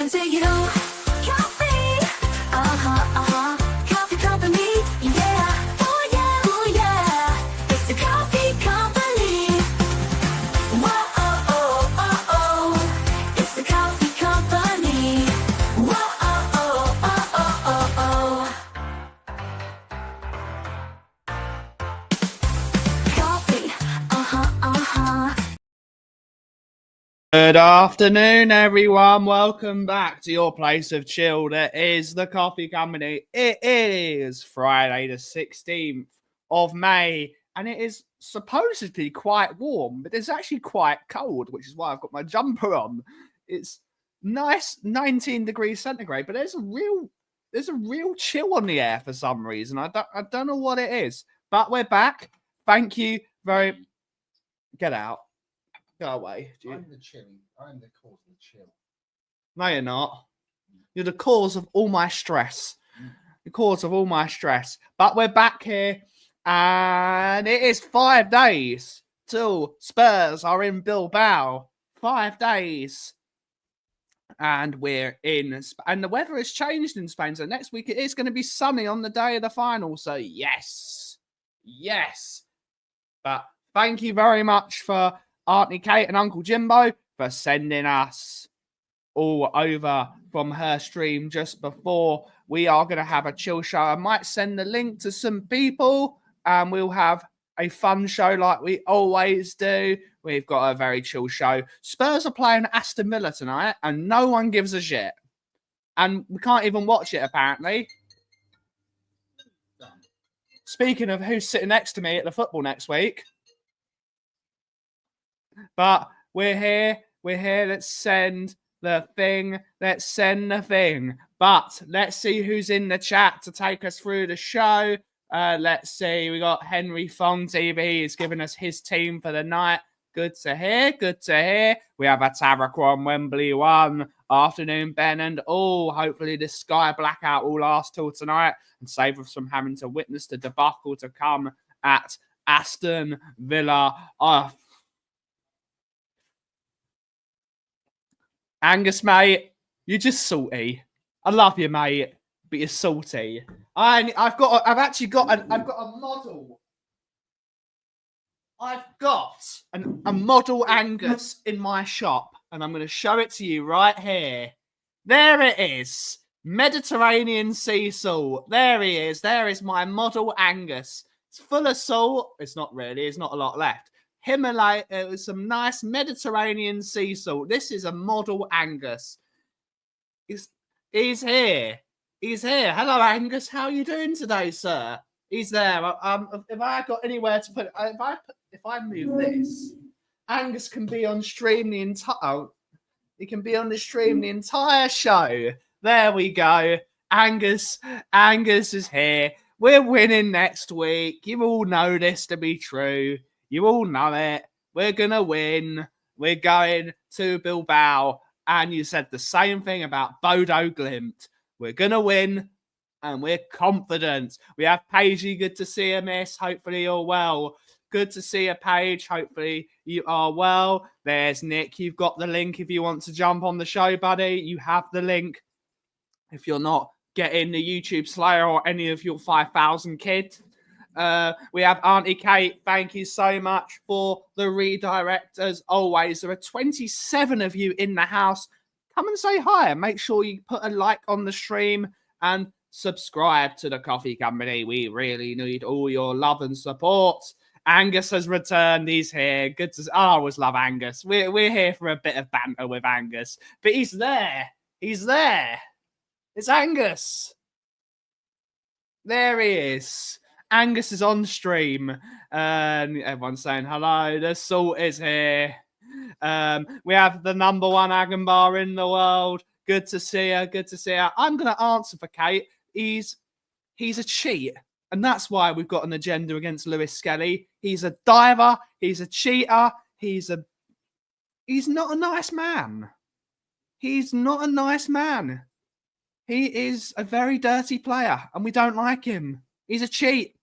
can take it all. Kauffie, Kauffie Company, yeah, oh yeah, it's the Kauffie Company. Whoa, it's the Kauffie Company. Whoa, Kauffie, Good afternoon, everyone. Welcome back to your place of chill. That is the Kauffie Company. It is Friday, the 16th of May, and it is supposedly quite warm, but it's actually quite cold, which is why I've got my jumper on. It's nice 19 degrees centigrade, but there's a real chill on the air for some reason. I don't know what it is, but we're back. Thank you very. Get out. Go away. I'm the chilling. I'm the cause of the chill. No, you're not. You're the cause of all my stress. The cause of all my stress. But we're back here, and it is 5 days till Spurs are in Bilbao. 5 days. And we're in... And the weather has changed in Spain, so next week it is going to be sunny on the day of the final. So, yes. Yes. But thank you very much for Auntie Kate and Uncle Jimbo for sending us all over from her stream just before. We are going to have a chill show. I might send the link to some people and we'll have a fun show like we always do. We've got a very chill show. Spurs are playing Aston Villa tonight and no one gives a shit. And we can't even watch it apparently. Speaking of who's sitting next to me at the football next week. But we're here. Let's send the thing. But let's see who's in the chat to take us through the show. Let's see. We got Henry Fong TV. He's giving us his team for the night. Good to hear. We have a Tarakron Wembley 1. Afternoon, Ben. And hopefully this sky blackout will last till tonight and save us from having to witness the debacle to come at Aston Villa. Angus, mate, you're just salty. I love you, mate, but you're salty. I've got a model. I've got a model Angus in my shop, and I'm going to show it to you right here. There it is. Mediterranean sea salt. There he is. There is my model Angus. It's full of salt. It's not really. There's not a lot left. Himalaya, some nice Mediterranean sea salt. This is a model Angus. He's here. He's here. Hello, Angus. How are you doing today, sir? He's there. If I got anywhere to put it, if I move this, Angus can be on stream the entire. He can be on the stream the entire show. There we go. Angus is here. We're winning next week. You all know this to be true. You all know it. We're going to win. We're going to Bilbao. And you said the same thing about Bodo Glimt. We're going to win. And we're confident. We have Paigey. Good to see you, miss. Hopefully you're well. Good to see you, Paige. Hopefully you are well. There's Nick. You've got the link if you want to jump on the show, buddy. You have the link. If you're not getting the YouTube Slayer or any of your 5,000 kids. We have Auntie Kate. Thank you so much for the redirect. As always, there are 27 of you in the house. Come and say hi and make sure you put a like on the stream and subscribe to the Kauffie Company. We really need all your love and support. Angus has returned. He's here. Good to. I always love Angus. We're here for a bit of banter with Angus, but he's there. He's there. It's Angus. There he is. Angus is on stream. Everyone's saying hello. The salt is here. We have the number one Agambar in the world. Good to see her. Good to see her. I'm going to answer for Kate. He's a cheat. And that's why we've got an agenda against Lewis Skelly. He's a diver. He's a cheater. He's not a nice man. He's not a nice man. He is a very dirty player, and we don't like him. He's a cheat.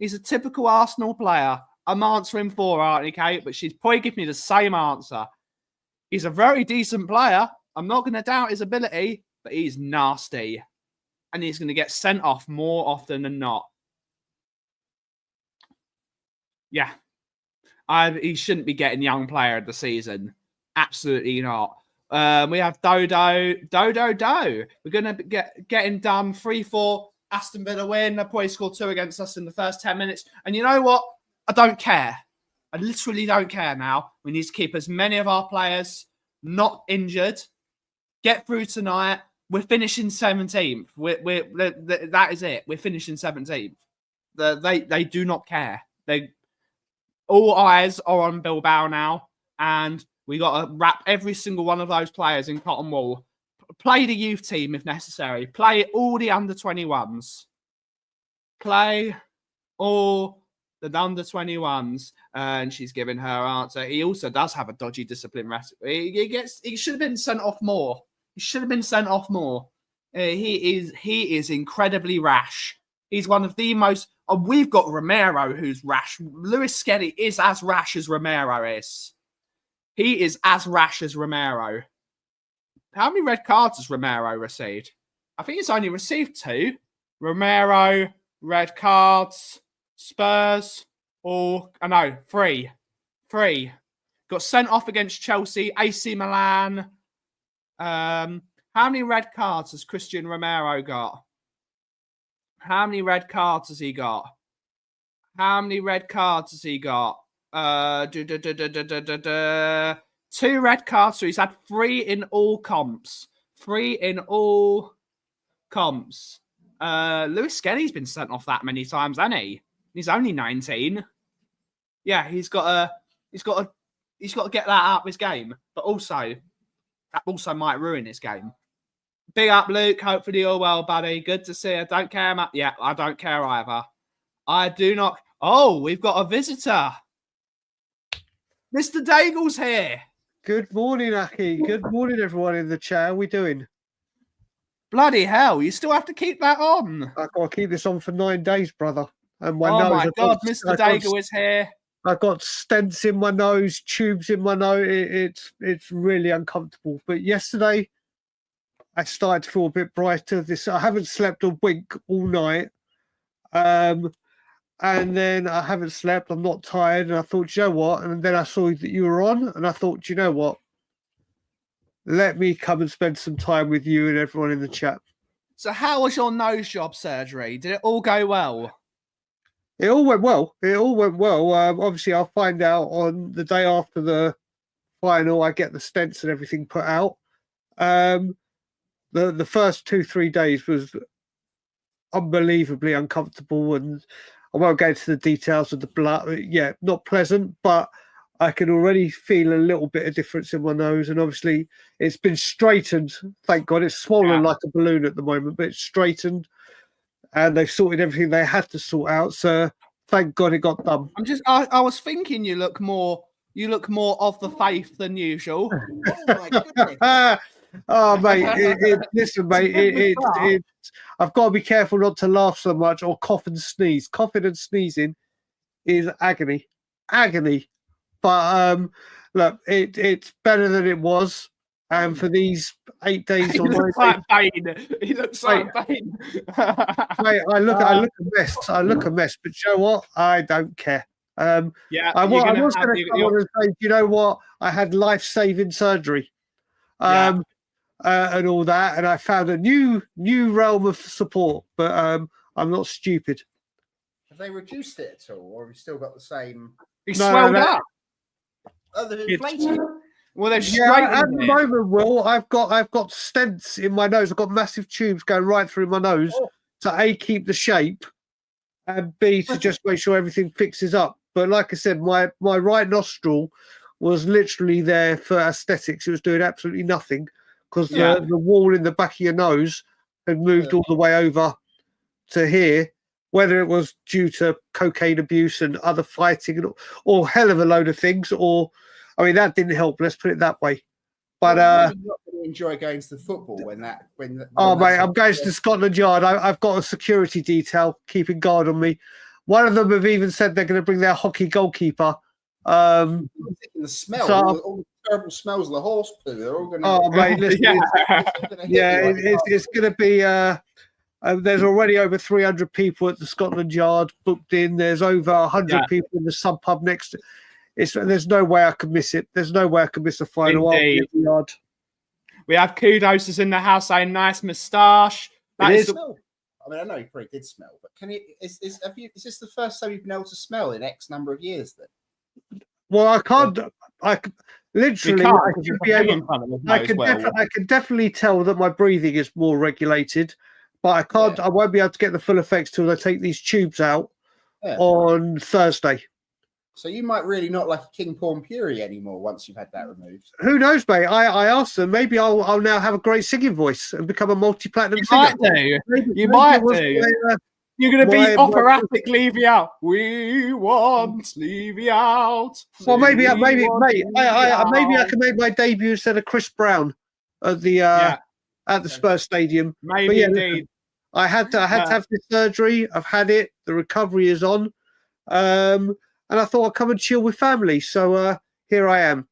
He's a typical Arsenal player. I'm answering for Auntie Kate, but she's probably giving me the same answer. He's a very decent player, I'm not going to doubt his ability, but he's nasty. And he's going to get sent off more often than not. Yeah. He shouldn't be getting young player of the season. Absolutely not. We have Dodo. We're going to get him done. 3-4. Aston Villa win. They'll probably score 2 against us in the first 10 minutes. And you know what? I don't care. I literally don't care now. We need to keep as many of our players not injured. Get through tonight. We're finishing 17th. That is it. We're finishing 17th. They do not care. All eyes are on Bilbao now. And we got to wrap every single one of those players in cotton wool. Play the youth team if necessary. Play all the under-21s. Play all the under-21s. And she's giving her answer. He also does have a dodgy discipline recipe. He should have been sent off more. He should have been sent off more. He is incredibly rash. He's one of the most... we've got Romero, who's rash. Lewis Skelly is as rash as Romero is. He is as rash as Romero. How many red cards has Romero received? I think he's only received 2. Romero, red cards, Spurs, or... I know, 3. 3. Got sent off against Chelsea, AC Milan. How many red cards has Christian Romero got? How many red cards has he got? How many red cards has he got? 2 red cards, so he's had 3 in all comps. 3 in all comps. Lewis Skelly's been sent off that many times, hasn't he? He's only 19. Yeah, he's got to get that out of his game. But also, that also might ruin his game. Big up, Luke. Hopefully you're well, buddy. Good to see you. Don't care. Yeah, I don't care either. I do not. Oh, we've got a visitor. Mr. Daigle's here. Good morning, Aki. Good morning, everyone in the chat. How are we doing? Bloody hell, you still have to keep that on. I've got to keep this on for 9 days, brother. And my oh, nose, my God, Mr. Daigle is here. I've got stents in my nose, tubes in my nose. It's really uncomfortable. But yesterday, I started to feel a bit brighter. I haven't slept a wink all night. And then I haven't slept. I'm not tired. And I thought, you know what? And then I saw that you were on. And I thought, you know what? Let me come and spend some time with you and everyone in the chat. So how was your nose job surgery? Did it all go well? It all went well. It all went well. Obviously, I'll find out on the day after the final. I get the stents and everything put out. The first 2-3 days was unbelievably uncomfortable, and I won't go into the details of the blood. Yeah, not pleasant, but I can already feel a little bit of difference in my nose, and obviously it's been straightened. Thank God, it's swollen like a balloon at the moment, but it's straightened, and they've sorted everything they had to sort out. So thank God it got done. I was thinking you look more of the faith than usual. Oh my goodness. Oh, mate, listen, mate, I've got to be careful not to laugh so much or cough and sneeze. Coughing and sneezing is agony. But look, it's better than it was. And for these 8 days or 9 days, He looks like Bane. mate, I look a mess. I look a mess. But you know what? I don't care. I was going to come on and say, you know what? I had life-saving surgery. And all that, and I found a new realm of support, but I'm not stupid. Have they reduced it at all, or have you still got the same? He swelled up. Oh, they've inflated. Well, they've at the moment, Will, I've got stents in my nose. I've got massive tubes going right through my nose to A, keep the shape, and B, to just make sure everything fixes up. But like I said, my right nostril was literally there for aesthetics. It was doing absolutely nothing. Because the wall in the back of your nose had moved all the way over to here, whether it was due to cocaine abuse and other fighting or hell of a load of things, or, I mean, that didn't help, let's put it that way. But you're not going to enjoy going to the football when mate, I'm going to Scotland Yard. I've got a security detail keeping guard on me. One of them have even said they're going to bring their hockey goalkeeper. The smell. terrible smells of the horse poo. They're all going to. Oh, mate, listen, Yeah. it's going to be. There's already over 300 people at the Scotland Yard booked in. There's over 100 people in the sub pub next. There's no way I could miss it. There's no way I could miss the final. Indeed. We have Kudos is in the house saying nice moustache. I mean, I know you probably did smell, but can you? Is this the first time you've been able to smell in X number of years? Then. Well, I can't. I literally. I can definitely tell that my breathing is more regulated, but I can't. I won't be able to get the full effects till I take these tubes out on Thursday. So you might really not like a King Porn Puri anymore once you've had that removed. Who knows, mate? I asked them. Maybe I'll now have a great singing voice and become a multi-platinum singer. You might do. You're going to be operatic Levy out. We want Levy out. Well, maybe I can make my debut instead of Chris Brown at the Spurs Stadium. Maybe indeed. I had to have this surgery. I've had it. The recovery is on. And I thought I'd come and chill with family. So here I am.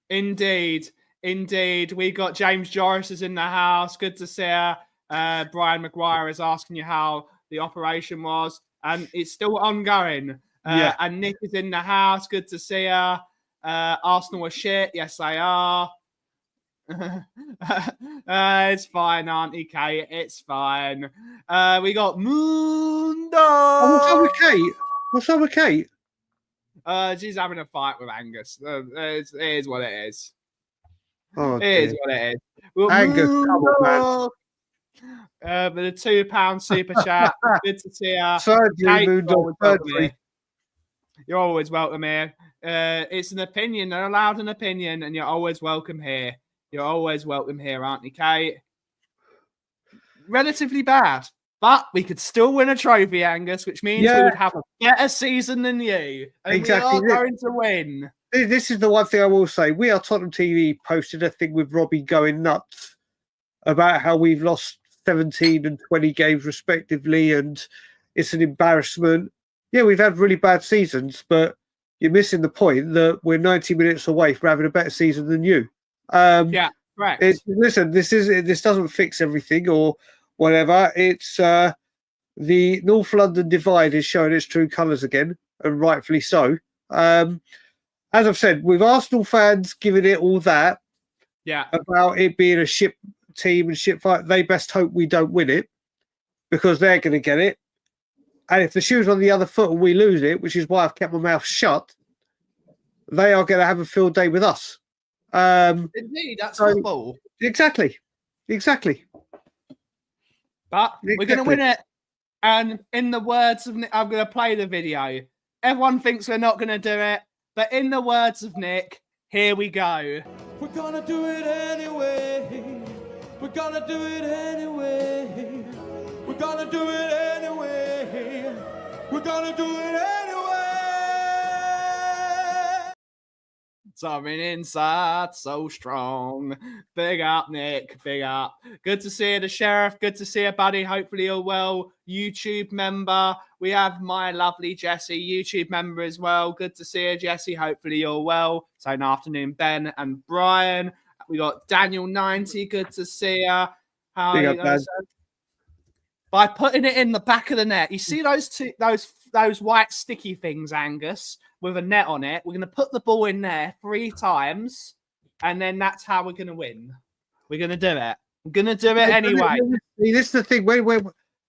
Indeed. We got James Joris is in the house. Good to see her. Brian Maguire is asking you how the operation was. And it's still ongoing. And Nick is in the house. Good to see her. Arsenal are shit. Yes, they are. It's fine, Auntie Kate. It's fine. We got Mundo. What's up with Kate? She's having a fight with Angus. It is what it is. Oh, it is what it is. Well, Angus, come on, man. With a £2 super chat. Good to see her. Surgery. You're always welcome here. It's an opinion. They're allowed an opinion, and you're always welcome here. You're always welcome here, aren't you, Kate? Relatively bad. But we could still win a trophy, Angus, which means we would have a better season than you. And exactly. We are going to win. This is the one thing I will say. We Are Tottenham TV posted a thing with Robbie going nuts about how we've lost 17 and 20 games respectively, and it's an embarrassment. Yeah, we've had really bad seasons, but you're missing the point that we're 90 minutes away from having a better season than you. Correct. Listen, this doesn't fix everything or whatever. It's the North London divide is showing its true colours again, and rightfully so. As I've said, with Arsenal fans giving it all that about it being a ship team and ship fight, they best hope we don't win it because they're going to get it. And if the shoe's on the other foot and we lose it, which is why I've kept my mouth shut, they are going to have a field day with us. Indeed, that's football. Exactly. But we're going to win it. And in the words of Nick, I'm going to play the video. Everyone thinks we're not going to do it. But in the words of Nick, here we go. We're going to do it anyway. We're going to do it anyway. We're going to do it anyway. We're going to do it anyway. Something inside so strong. Big up, Nick. Big up. Good to see you, the Sheriff. Good to see you, buddy. Hopefully you're well. YouTube member. We have my lovely Jessie, YouTube member as well. Good to see you, Jessie. Hopefully you're well. So an afternoon, Ben and Brian. We got Daniel 90. Good to see you. How are you guys? By putting it in the back of the net. You see those white sticky things, Angus, with a net on it? We're going to put the ball in there 3 times, and then that's how we're going to win. We're going to do it. We're going to do it anyway. This is the thing.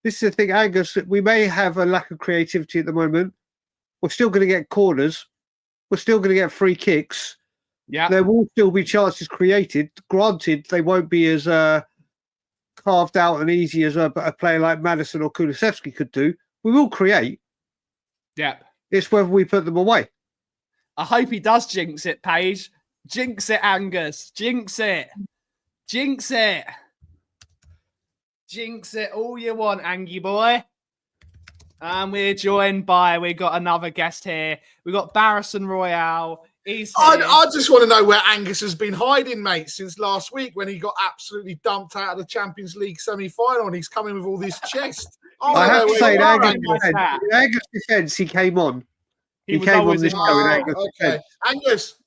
This is the thing, Angus. We may have a lack of creativity at the moment. We're still going to get corners. We're still going to get free kicks. Yeah, there will still be chances created. Granted, they won't be as carved out and easy as a player like Madison or Kulusevski could do. We will create. Yep. It's whether we put them away. I hope he does jinx it, Paige. Jinx it, Angus. Jinx it. Jinx it. Jinx it all you want, Angie boy. And we're joined by, we got another guest here. We got Barrison Royale. I just want to know where Angus has been hiding, mate, since last week when he got absolutely dumped out of the Champions League semi-final and he's coming with all this chest. I have to say, in Angus' defence, he came on. He came on this show in Angus' defence.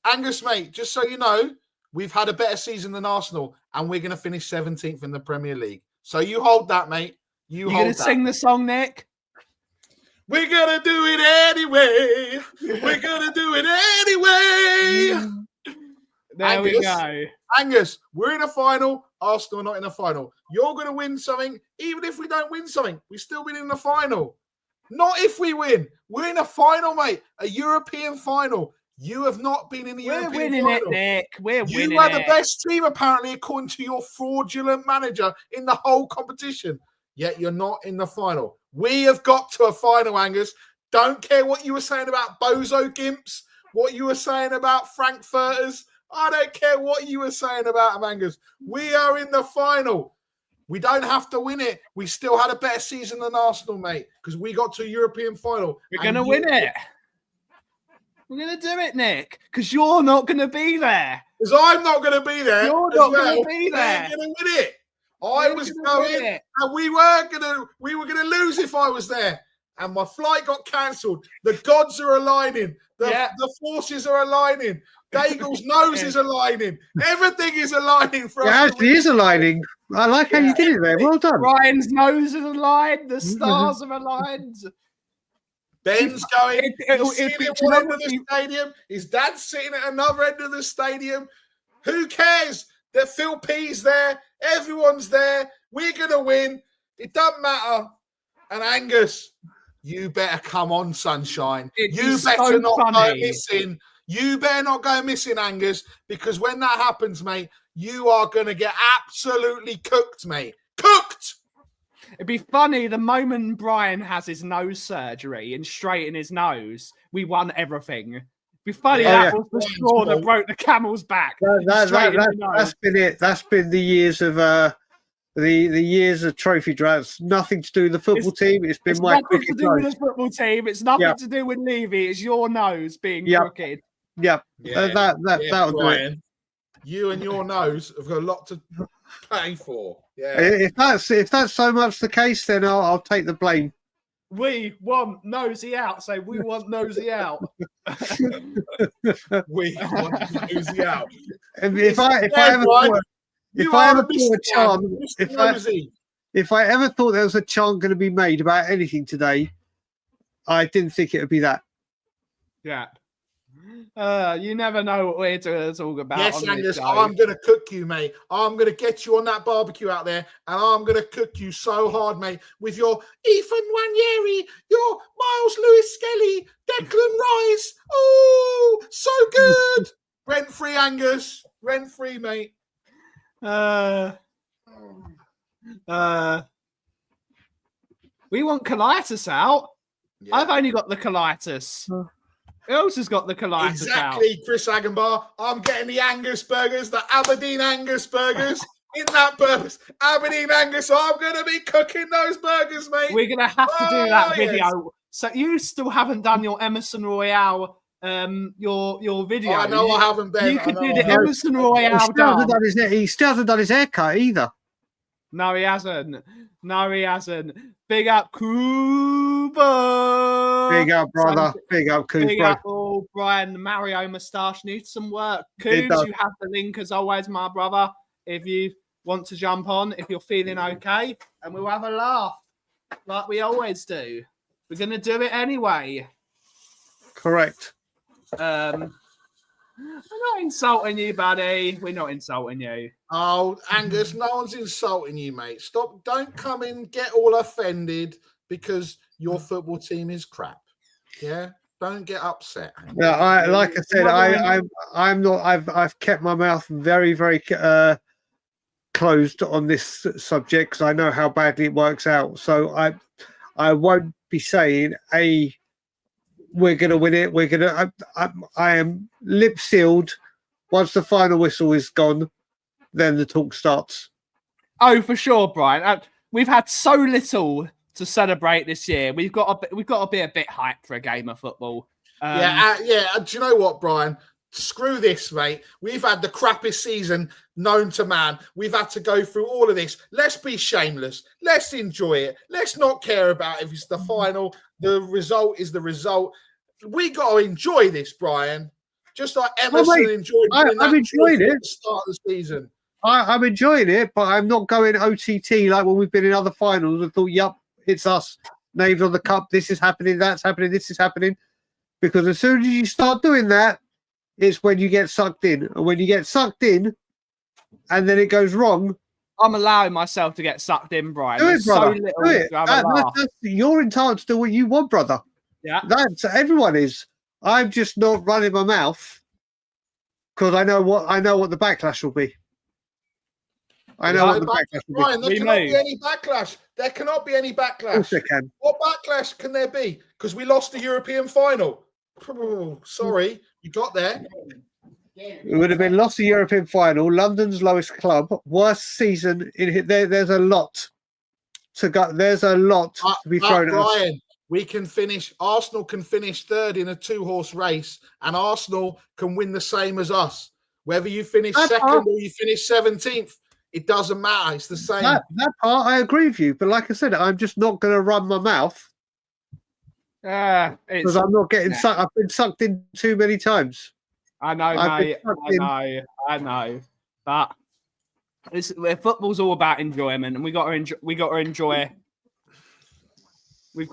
Angus, mate, just so you know, we've had a better season than Arsenal, and we're going to finish 17th in the Premier League. So you hold that, mate. You going hold to that. sing the song, Nick? We're going to do it anyway. We're going to do it anyway. There we go. Angus, we're in a final. Arsenal are not in a final. You're going to win something. Even if we don't win something, we still win in the final. Not if we win. We're in a final, mate. A European final. You have not been in the We're European winning final. it, Nick. We're winning You are it. the best team, apparently, according to your fraudulent manager in the whole competition. Yet you're not in the final. We have got to a final, Angus. Don't care what you were saying about Bozo Gimps, what you were saying about Frankfurters. I don't care what you were saying about them, Angus. We are in the final. We don't have to win it. We still had a better season than Arsenal, mate, because we got to a European final. We're going to win it. We're going to do it, Nick, because you're not going to be there. Because I'm not going to be there. You're as not well. going to be there. We're going to win it. I We're was gonna win going, it. and we were going to lose if I was there. And my flight got cancelled. The gods are aligning. The forces are aligning. Daigle's nose is aligning. Everything is aligning for It us. actually is aligning. I like how you did it there. Well done. Ryan's nose is aligned. The stars are aligned. Ben's going. He's sitting at one end of the you- stadium. His dad's sitting at another end of the stadium. Who cares that Phil P's there? Everyone's there. We're going to win. It doesn't matter. And Angus, you better come on, sunshine. It You is better so not go funny. missing. You better not go missing, Angus, because when that happens, mate, you are going to get absolutely cooked, mate. Cooked! It'd be funny the moment Brian has his nose surgery and straighten his nose, we won everything. It'd be funny that was the straw that broke the camel's back. That's been it. That's been the years of the years of trophy drafts. Nothing to do with the football team. It's been It's my nothing to crooked do with nose. the football team. It's nothing to do with Levy. It's your nose being crooked. Yeah, Yeah, that would do it. Brian, you and your nose have got a lot to pay for. Yeah. If that's so much the case, then I'll take the blame. We want Nosy out. So we want Nosy out. We want Nosy out. If I ever thought there was a chant going to be made about anything today, I didn't think it would be that. Yeah. You never know what we're going to talk about. Yes, on Angus, this show. I'm going to cook you, mate. I'm going to get you on that barbecue out there, and I'm going to cook you so hard, mate, with your Ethan Wanyeri, your Miles Lewis Skelly, Declan Rice. Oh, so good. Rent-free, Angus. Rent-free, mate. We want colitis out. Yeah. I've only got the colitis. Who else has got the colitis Exactly, Chris Agenbar. I'm getting the Angus burgers, the Aberdeen Angus burgers. In that purpose, Aberdeen Angus, I'm going to be cooking those burgers, mate. We're going to have to do that video. Yes. So you still haven't done your Emerson Royale, your video. I know I haven't, Ben. You could I do know the I haven't. Emerson Royale He still hasn't done his haircut either. No, he hasn't. Big up, Cuba. Big up, brother. Big up, Coos, Big bro. up, all Brian. The Mario moustache needs some work. It Coos, does. you have the link as always, my brother. If you want to jump on, if you're feeling okay, and we'll have a laugh like we always do. We're going to do it anyway. Correct. We're not insulting you, buddy. We're not insulting you. Oh, Angus, no one's insulting you, mate. Stop. Don't come in, get all offended because your football team is crap. Yeah? Don't get upset. Angus. Yeah, like I said, I'm not. I've kept my mouth very, very closed on this subject because I know how badly it works out. So I won't be saying we're going to win it. We're going to. I am lip sealed. Once the final whistle is gone, then the talk starts. Oh, for sure, Brian. We've had so little to celebrate this year. We've got to be a bit hyped for a game of football. Yeah. Do you know what, Brian? Screw this, mate. We've had the crappiest season known to man. We've had to go through all of this. Let's be shameless. Let's enjoy it. Let's not care about if it's the final. The result is the result. We got to enjoy this, Brian. Just like Emerson mate, enjoyed doing I'm that enjoying at it. the start of the season. I'm enjoying it, but I'm not going OTT like when we've been in other finals and thought, yup, it's us. Names on the cup. This is happening. That's happening. This is happening. Because as soon as you start doing that, it's when you get sucked in. And when you get sucked in and then it goes wrong, I'm allowing myself to get sucked in, Brian. do it, There's brother. so little Do it. to have a laugh. You're entitled to do what you want, brother. Yeah. That's everyone is. I'm just not running my mouth because I know what the backlash will be. I know what the backlash will be. Brian, there cannot be any backlash. There cannot be any Of course backlash. they can. What backlash can there be? Because we lost the European final. Oh, sorry, you got there. It would have been lost the European final, London's lowest club, worst season in there. There's a lot to go. There's a lot to be thrown at us. Brian, we can finish. Arsenal can finish third in a 2-horse race, and Arsenal can win the same as us. Whether you finish second or you finish 17th, it doesn't matter. It's the same. That part I agree with you, but like I said, I'm just not going to run my mouth because I'm not getting sucked. I've been sucked in too many times. I know, mate. I know. But football's all about enjoyment, and we got to enjoy. We've got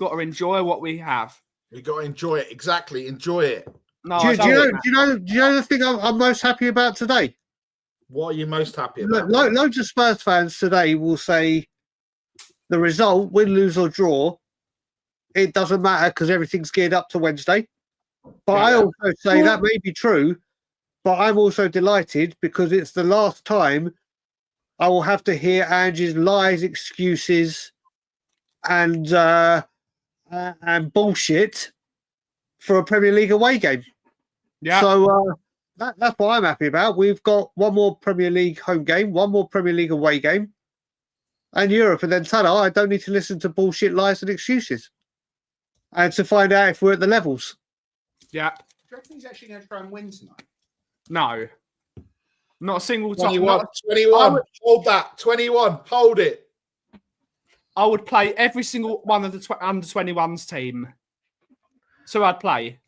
to enjoy what we have. We got to enjoy it. Exactly, enjoy it. No, do you know the thing I'm most happy about today? What are you most happy about? Loads of Spurs fans today will say the result, win, lose or draw, it doesn't matter because everything's geared up to Wednesday. But I also say that may be true, but I'm also delighted because it's the last time I will have to hear Angie's lies, excuses, and bullshit for a Premier League away game. Yeah. So that's what I'm happy about. We've got one more Premier League home game, one more Premier League away game, and Europe, and then ta-da, I don't need to listen to bullshit, lies, and excuses, and to find out if we're at the levels. Yeah. Do you reckon he's actually going to try and win tonight? No. Not a single time. 21. Hold that. 21. Hold it. I would play every single one of the under 21s team. So I'd play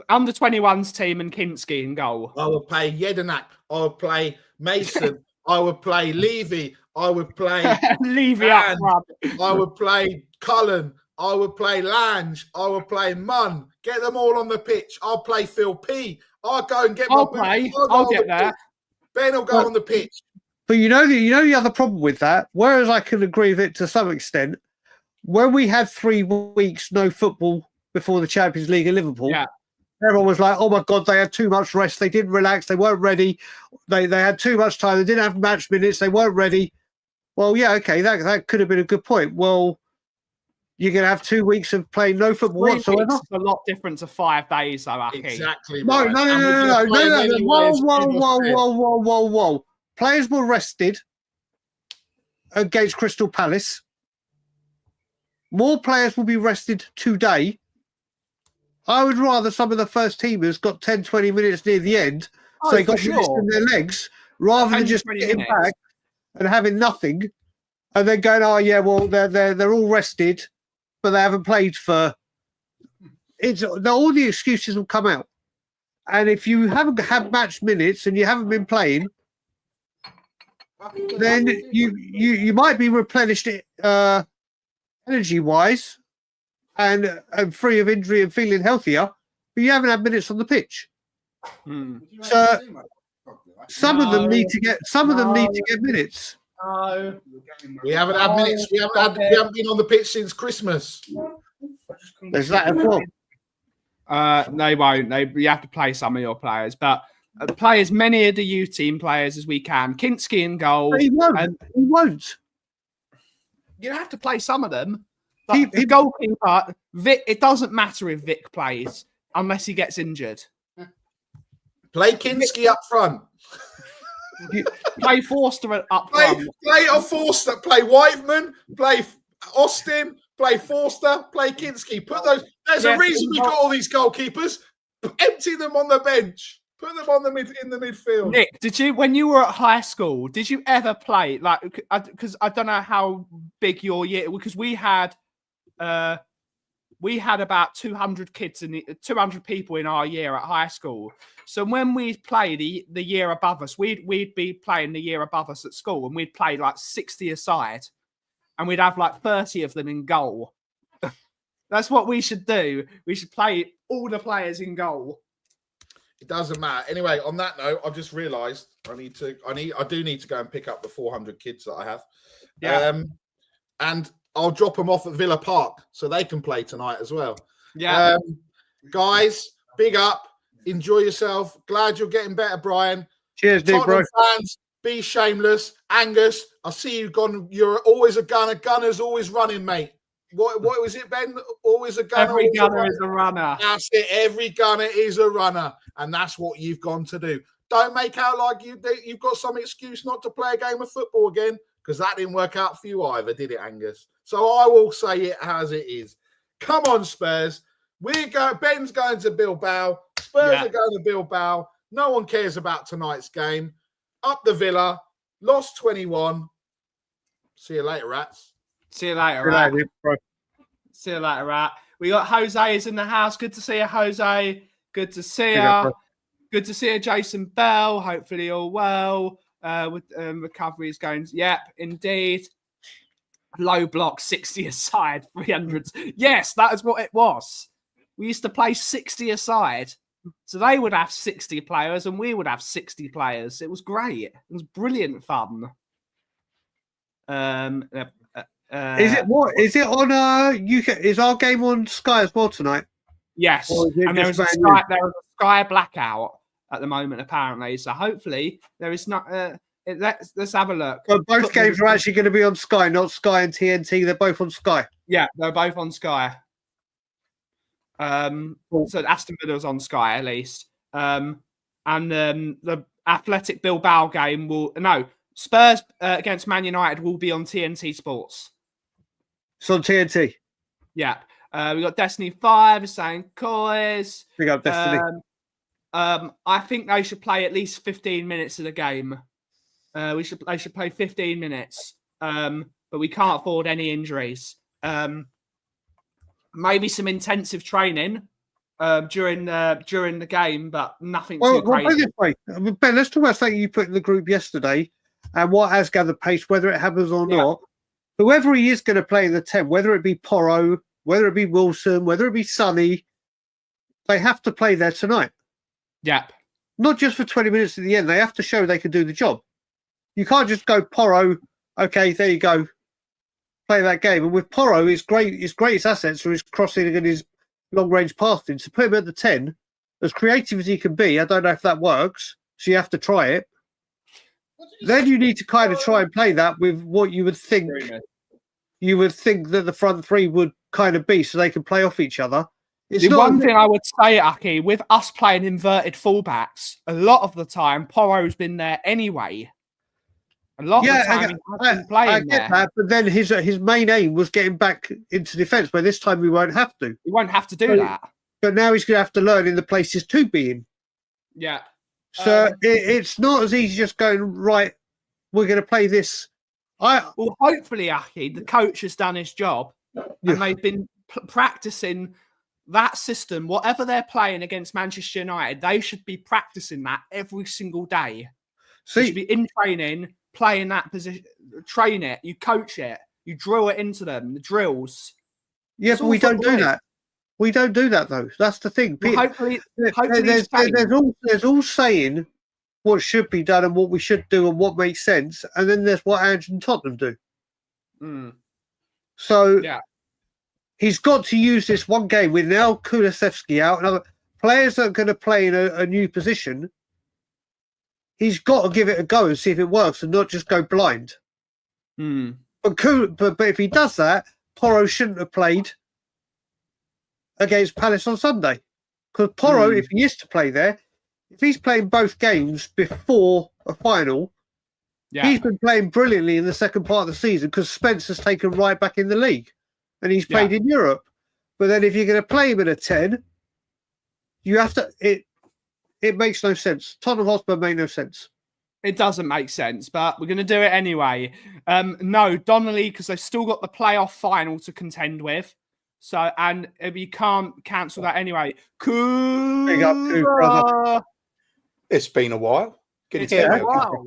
under 21s team and Kinski in goal. I would play Jedinak. I would play Mason. I would play Levy. I would play Levy up front. I would play Cullen. I would play Lange. I would play Munn. Get them all on the pitch. I'll play Phil P. I'll go and get I'll play. I'll get there. Ben will go on the pitch. But you know the other problem with that, whereas I can agree with it to some extent, when we had 3 weeks no football before the Champions League in Liverpool, everyone was like, oh my God, they had too much rest. They didn't relax. They weren't ready. They had too much time. They didn't have match minutes. They weren't ready. Well, yeah, okay, that could have been a good point. Well, you're going to have 2 weeks of playing no football whatsoever. It's a lot different to 5 days, though, Aki. Exactly. No. Whoa. Players were rested against Crystal Palace. More players will be rested today. I would rather some of the first teamers got 10, 20 minutes near the end, so they got rest in their legs, rather than just getting back and having nothing, and then going, oh yeah, well they're all rested, but they haven't played for. All the excuses will come out, and if you haven't had match minutes and you haven't been playing, then you might be replenished energy wise and free of injury and feeling healthier, but you haven't had minutes on the pitch. So some of them need to get minutes. No, we haven't had minutes. We haven't been on the pitch since Christmas. There's that as well. They won't. You have to play some of your players, but play as many of the U team players as we can. Kinski in goal. But he won't. You have to play some of them. The goalkeeper, Vic. It doesn't matter if Vic plays unless he gets injured. Play Kinski up front. Play Forster up front. Play a Forster. Play Whiteman. Play Austin. Play Forster. Play Kinski. Put those. There's a reason we got all these goalkeepers. Empty them on the bench. Put them on in the midfield. Nick, did you, when you were at high school, did you ever play because I don't know how big your year, because we had we had about 200 kids 200 people in our year at high school. So when we play the year above us, we'd be playing the year above us at school, and we'd play like 60 aside, and we'd have like 30 of them in goal. That's what we should do. We should play all the players in goal. It doesn't matter. Anyway, on that note, I've just realised I do need to go and pick up the 400 kids that I have. Yeah. And I'll drop them off at Villa Park so they can play tonight as well. Yeah. Guys, big up. Enjoy yourself. Glad you're getting better, Brian. Cheers, dude, bro. Tottenham fans, be shameless. Angus, I see you gone. You're always a gunner. Gunner's always running, mate. What was it, Ben? Always a gunner. Every gunner is a runner. That's it. Every gunner is a runner. And that's what you've gone to do. Don't make out like you've got some excuse not to play a game of football again, because that didn't work out for you either, did it, Angus? So I will say it as it is. Come on, Spurs. Ben's going to Bilbao. Spurs are going to Bilbao. No one cares about tonight's game. Up the Villa. Lost 21. See you later, rats. See you later, Rat. See you later, Rat. We got Jose's in the house. Good to see you, Jose. Good to see you. Good to see you, Jason Bell. Hopefully all well. With recovery is going. Yep, indeed. Low block, 60 aside, 300. Yes, that is what it was. We used to play 60 aside. So they would have 60 players and we would have 60 players. It was great. It was brilliant fun. Is it on UK? Is our game on Sky as well tonight? Yes. And there is a Sky blackout at the moment, apparently. So hopefully there is not. Let's have a look. But both games are actually going to be on Sky, not Sky and TNT. They're both on Sky. Yeah, they're both on Sky. So Aston Villa's on Sky at least. And the Athletic Bilbao game Spurs against Man United will be on TNT Sports. It's on TNT. Yeah. We got Destiny 5 is saying Coys. Big up Destiny. I think they should play at least 15 minutes of the game. They should play 15 minutes. But we can't afford any injuries. Maybe some intensive training during the game, but nothing too crazy. Ben, let's talk about something you put in the group yesterday and what has gathered pace, whether it happens or not. Whoever he is going to play in the 10, whether it be Porro, whether it be Wilson, whether it be Sonny, they have to play there tonight. Yeah. Not just for 20 minutes at the end. They have to show they can do the job. You can't just go Porro, okay, there you go, play that game. And with Porro, his greatest assets are his crossing and his long-range passing. So put him at the 10, as creative as he can be, I don't know if that works, so you have to try it. Then you need to kind of try and play that with what you would think that the front three would kind of be, so they can play off each other. The one thing I would say, Aki, with us playing inverted fullbacks, a lot of the time, Porro's been there anyway. A lot of the time he has been playing I get that, but then his main aim was getting back into defence, but this time we won't have to. He won't have to do that. But now he's going to have to learn in the places to be in. Yeah. So it's not as easy just going, right, we're going to play this. Well, hopefully, Aki, the coach has done his job and they've been practicing that system. Whatever they're playing against Manchester United, they should be practicing that every single day. They should be in training, playing that position, train it, you coach it, you drill it into them, the drills. Yeah, but we don't do that. We don't do that, though. That's the thing. Well, hopefully there's all saying what should be done and what we should do and what makes sense, and then there's what Ange and Tottenham do. So he's got to use this one game with now Kulusevski out and other players that are going to play in a new position. He's got to give it a go and see if it works and not just go blind. But if he does that, Porro shouldn't have played against Palace on Sunday. Because Porro, if he is to play there, if he's playing both games before a final, he's been playing brilliantly in the second part of the season because Spencer's taken right back in the league and he's played in Europe. But then if you're going to play him at a 10, you have to... It makes no sense. Tottenham Hotspur made no sense. It doesn't make sense, but we're going to do it anyway. No, Donnelly, because they've still got the playoff final to contend with. So, and if you can't cancel that anyway, Big up to brother. Kuva. It's been a while. Can you It's hear been me? a while.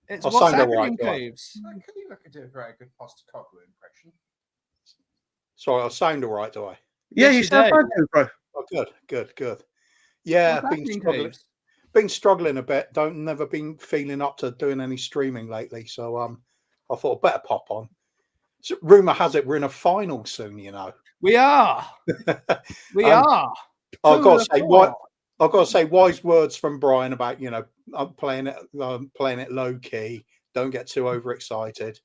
It's I what's sound all happening, right, do I? Coobs. I could do a very good Postecoglou impression. Sorry, I sound all right, do I? Yeah, Yes, you you sound do. fine too, bro. Oh, good. Yeah, What's happening, Coobs? been struggling a bit. Never been feeling up to doing any streaming lately. So I thought I'd better pop on. So, rumor has it we're in a final soon, you know. We are. We are. I've Who got would to have say thought? I've got to say wise words from Brian about, you know, I'm playing it low key. Don't get too overexcited.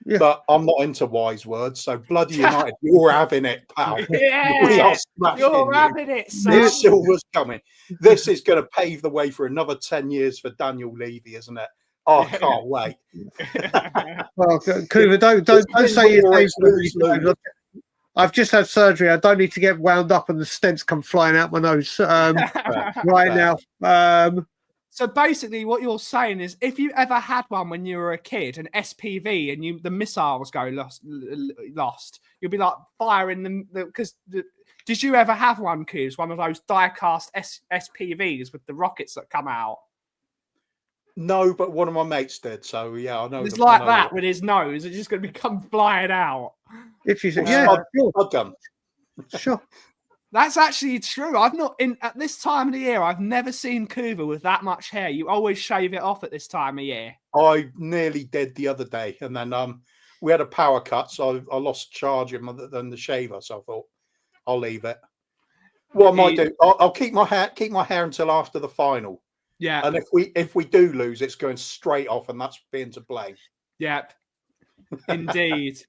Yeah. But I'm not into wise words. So bloody United, you're having it, pal. We Yeah, are smashing you're you. having it, son. This silver's coming. This is going to pave the way for another 10 years for Daniel Levy, isn't it? Oh, I can't wait. Well, Kuva, don't say your names. Lose. I've just had surgery. I don't need to get wound up and the stents come flying out my nose right now. So basically, what you're saying is, if you ever had one when you were a kid, an SPV, and the missiles go lost, you'll be like firing them. Because did you ever have one, Coos? One of those die-cast SPVs with the rockets that come out? No, but one of my mates did. So yeah, I know. It's like that with his nose. It's just going to come flying out. If you say, Gun. sure. That's actually true. I've not at this time of the year. I've never seen Kuva with that much hair. You always shave it off at this time of year. I nearly did the other day, and then we had a power cut, so I lost charging than the shaver. So I thought I'll leave it. What I might do, I'll keep my hair until after the final. Yeah, And if we do lose, it's going straight off, and that's being to blame. Yep. Indeed.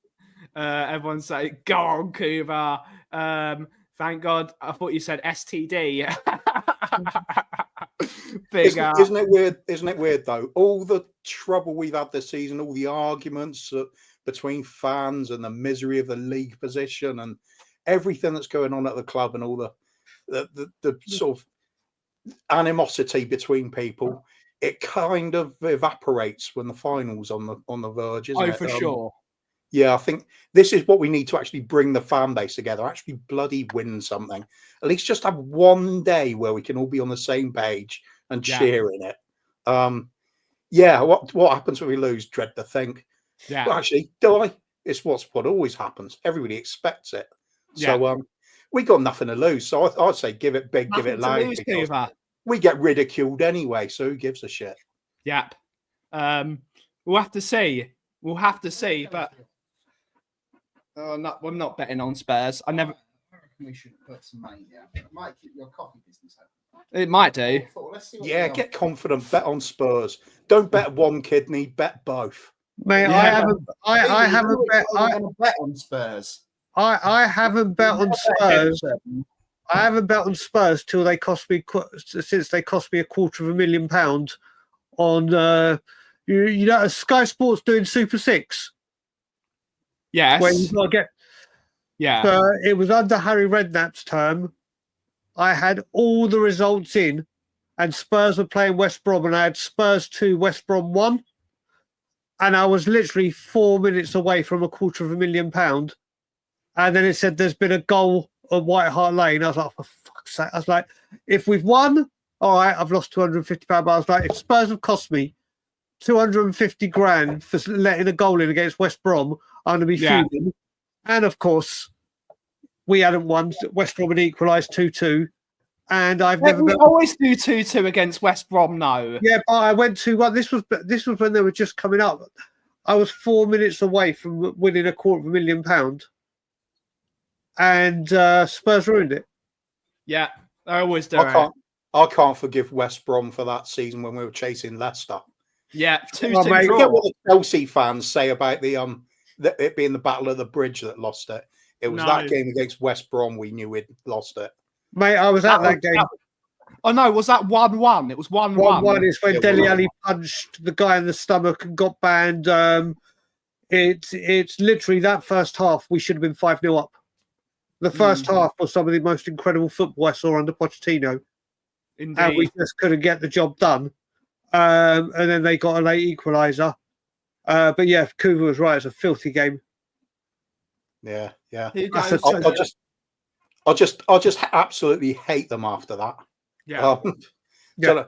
Everyone's saying, "Go on, Kuva." Thank God. I thought you said STD. Isn't it weird? Isn't it weird though? All the trouble we've had this season, all the arguments between fans, and the misery of the league position, and everything that's going on at the club, and all the sort of animosity between people. It kind of evaporates when the final's on the verge, isn't it? For sure. Yeah, I think this is what we need to actually bring the fan base together, actually bloody win something. At least just have one day where we can all be on the same page and cheering it. What happens when we lose? Dread to think. Yeah. But actually, it's what always happens. Everybody expects it. So we got nothing to lose. So I'd say give it big, Nothing give it to loud. lose, Because Kuva. we get ridiculed anyway, so who gives a shit? Yep. We'll have to see. But I'm not betting on Spurs. I reckon we should put some money down. It might keep your coffee business open. It might do. Yeah, get confident. Bet on Spurs. Don't bet one kidney. Bet both. Mate, Yeah. I haven't bet. bet on Spurs. I haven't bet on Spurs. I haven't bet on Spurs till they cost me since they cost me £250,000 on you know Sky Sports doing Super Six. Yes. Where you got to get. Yeah. So it was under Harry Redknapp's term. I had all the results in, and Spurs were playing West Brom, and I had Spurs 2, West Brom 1, and I was literally 4 minutes away from £250,000. And then it said there's been a goal at White Hart Lane. I was like, for fuck's sake! I was like, if we've won, all right, I've lost £250. But I was like, if Spurs have cost me 250 grand for letting a goal in against West Brom, I'm going to be fuming. And of course, we hadn't won. West Brom had equalised 2-2. And I've never We always do 2-2 against West Brom, no. Yeah, but I went 2-1. This was when they were just coming up. I was 4 minutes away from winning £250,000. And Spurs ruined it. Yeah, I always do. I can't forgive West Brom for that season when we were chasing Leicester. Yeah, 2-2 Oh, mate, draw. Forget what the Chelsea fans say about it being the Battle of the Bridge that lost it. It was that game against West Brom we knew we'd lost it. Mate, I was at that game. Oh no, was that 1-1? It was 1-1. 1-1 is when Yeah, Dele 1-1. Alli punched the guy in the stomach and got banned. It's literally that first half we should have been 5-0 up. The first half was some of the most incredible football I saw under Pochettino. Indeed. And we just couldn't get the job done. And then they got a late equaliser. But yeah, Kuva was right. It's a filthy game. Yeah, yeah. Who That's goes? a- to I'll the- just absolutely hate them after that. yeah. So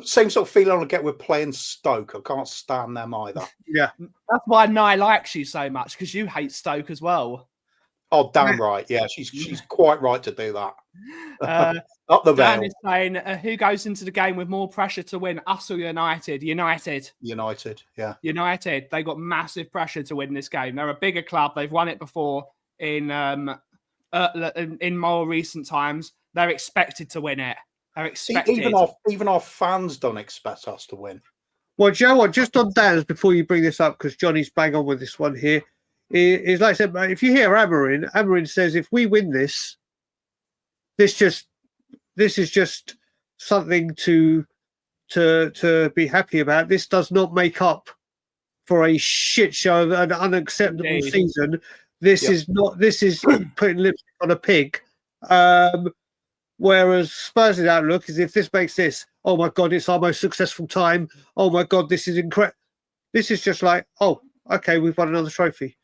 same sort of feeling I get with playing Stoke. I can't stand them either. Yeah. That's why Nye likes you so much, because you hate Stoke as well. Oh, damn right. Yeah, she's quite right to do that. Up the Dan veil. is saying, who goes into the game with more pressure to win, us or United? United. Yeah. United. They got massive pressure to win this game. They're a bigger club. They've won it before in more recent times. They're expected to win it. They're expected. Even our fans don't expect us to win. Well, Joe, what just on Dan's before you bring this up, because Johnny's bang on with this one here, is like I said, if you hear Amarin says if we win this, this is just something to be happy about. This does not make up for a shit show, an unacceptable Indeed. season. This is putting lipstick on a pig. Whereas Spurs' outlook is if this makes this, oh my God, it's our most successful time. Oh my God, this is incredible. This is just like, oh, okay, we've won another trophy.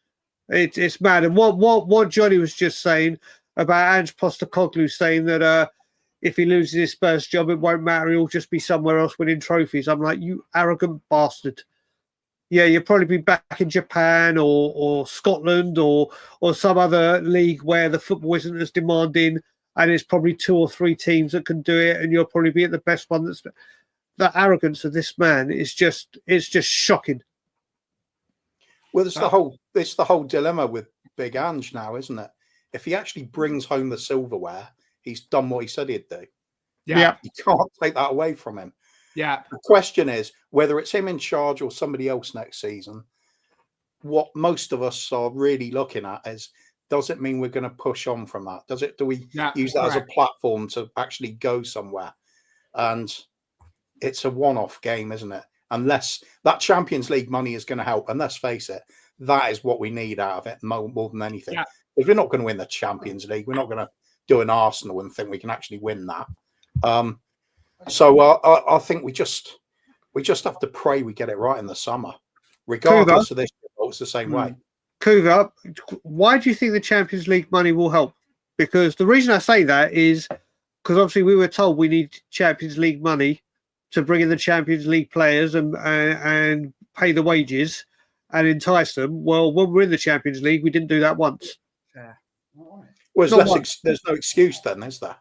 It's mad. And what Johnny was just saying about Ange Postecoglou saying that if he loses his Spurs job, it won't matter. He'll just be somewhere else winning trophies. I'm like, you arrogant bastard. Yeah, you'll probably be back in Japan or Scotland or some other league where the football isn't as demanding. And it's probably 2 or 3 teams that can do it, and you'll probably be at the best one. The arrogance of this man it's just shocking. Well, it's the whole dilemma with Big Ange now, isn't it? If he actually brings home the silverware, he's done what he said he'd do. Yeah. You can't take that away from him. Yeah. The question is whether it's him in charge or somebody else next season. What most of us are really looking at is, does it mean we're going to push on from that? Do we use that as a platform to actually go somewhere? And it's a one-off game, isn't it? Unless that Champions League money is going to help. And let's face it, that is what we need out of it more than anything. If we're not going to win the Champions League, we're not going to do an Arsenal and think we can actually win that. So I think we just have to pray we get it right in the summer, regardless of this. It's the same way. Kuva, why do you think the Champions League money will help? Because the reason I say that is because obviously we were told we need Champions League money to bring in the Champions League players and pay the wages and entice them. Well, when we're in the Champions League, we didn't do that once. Yeah. Well, there's no excuse then, is there?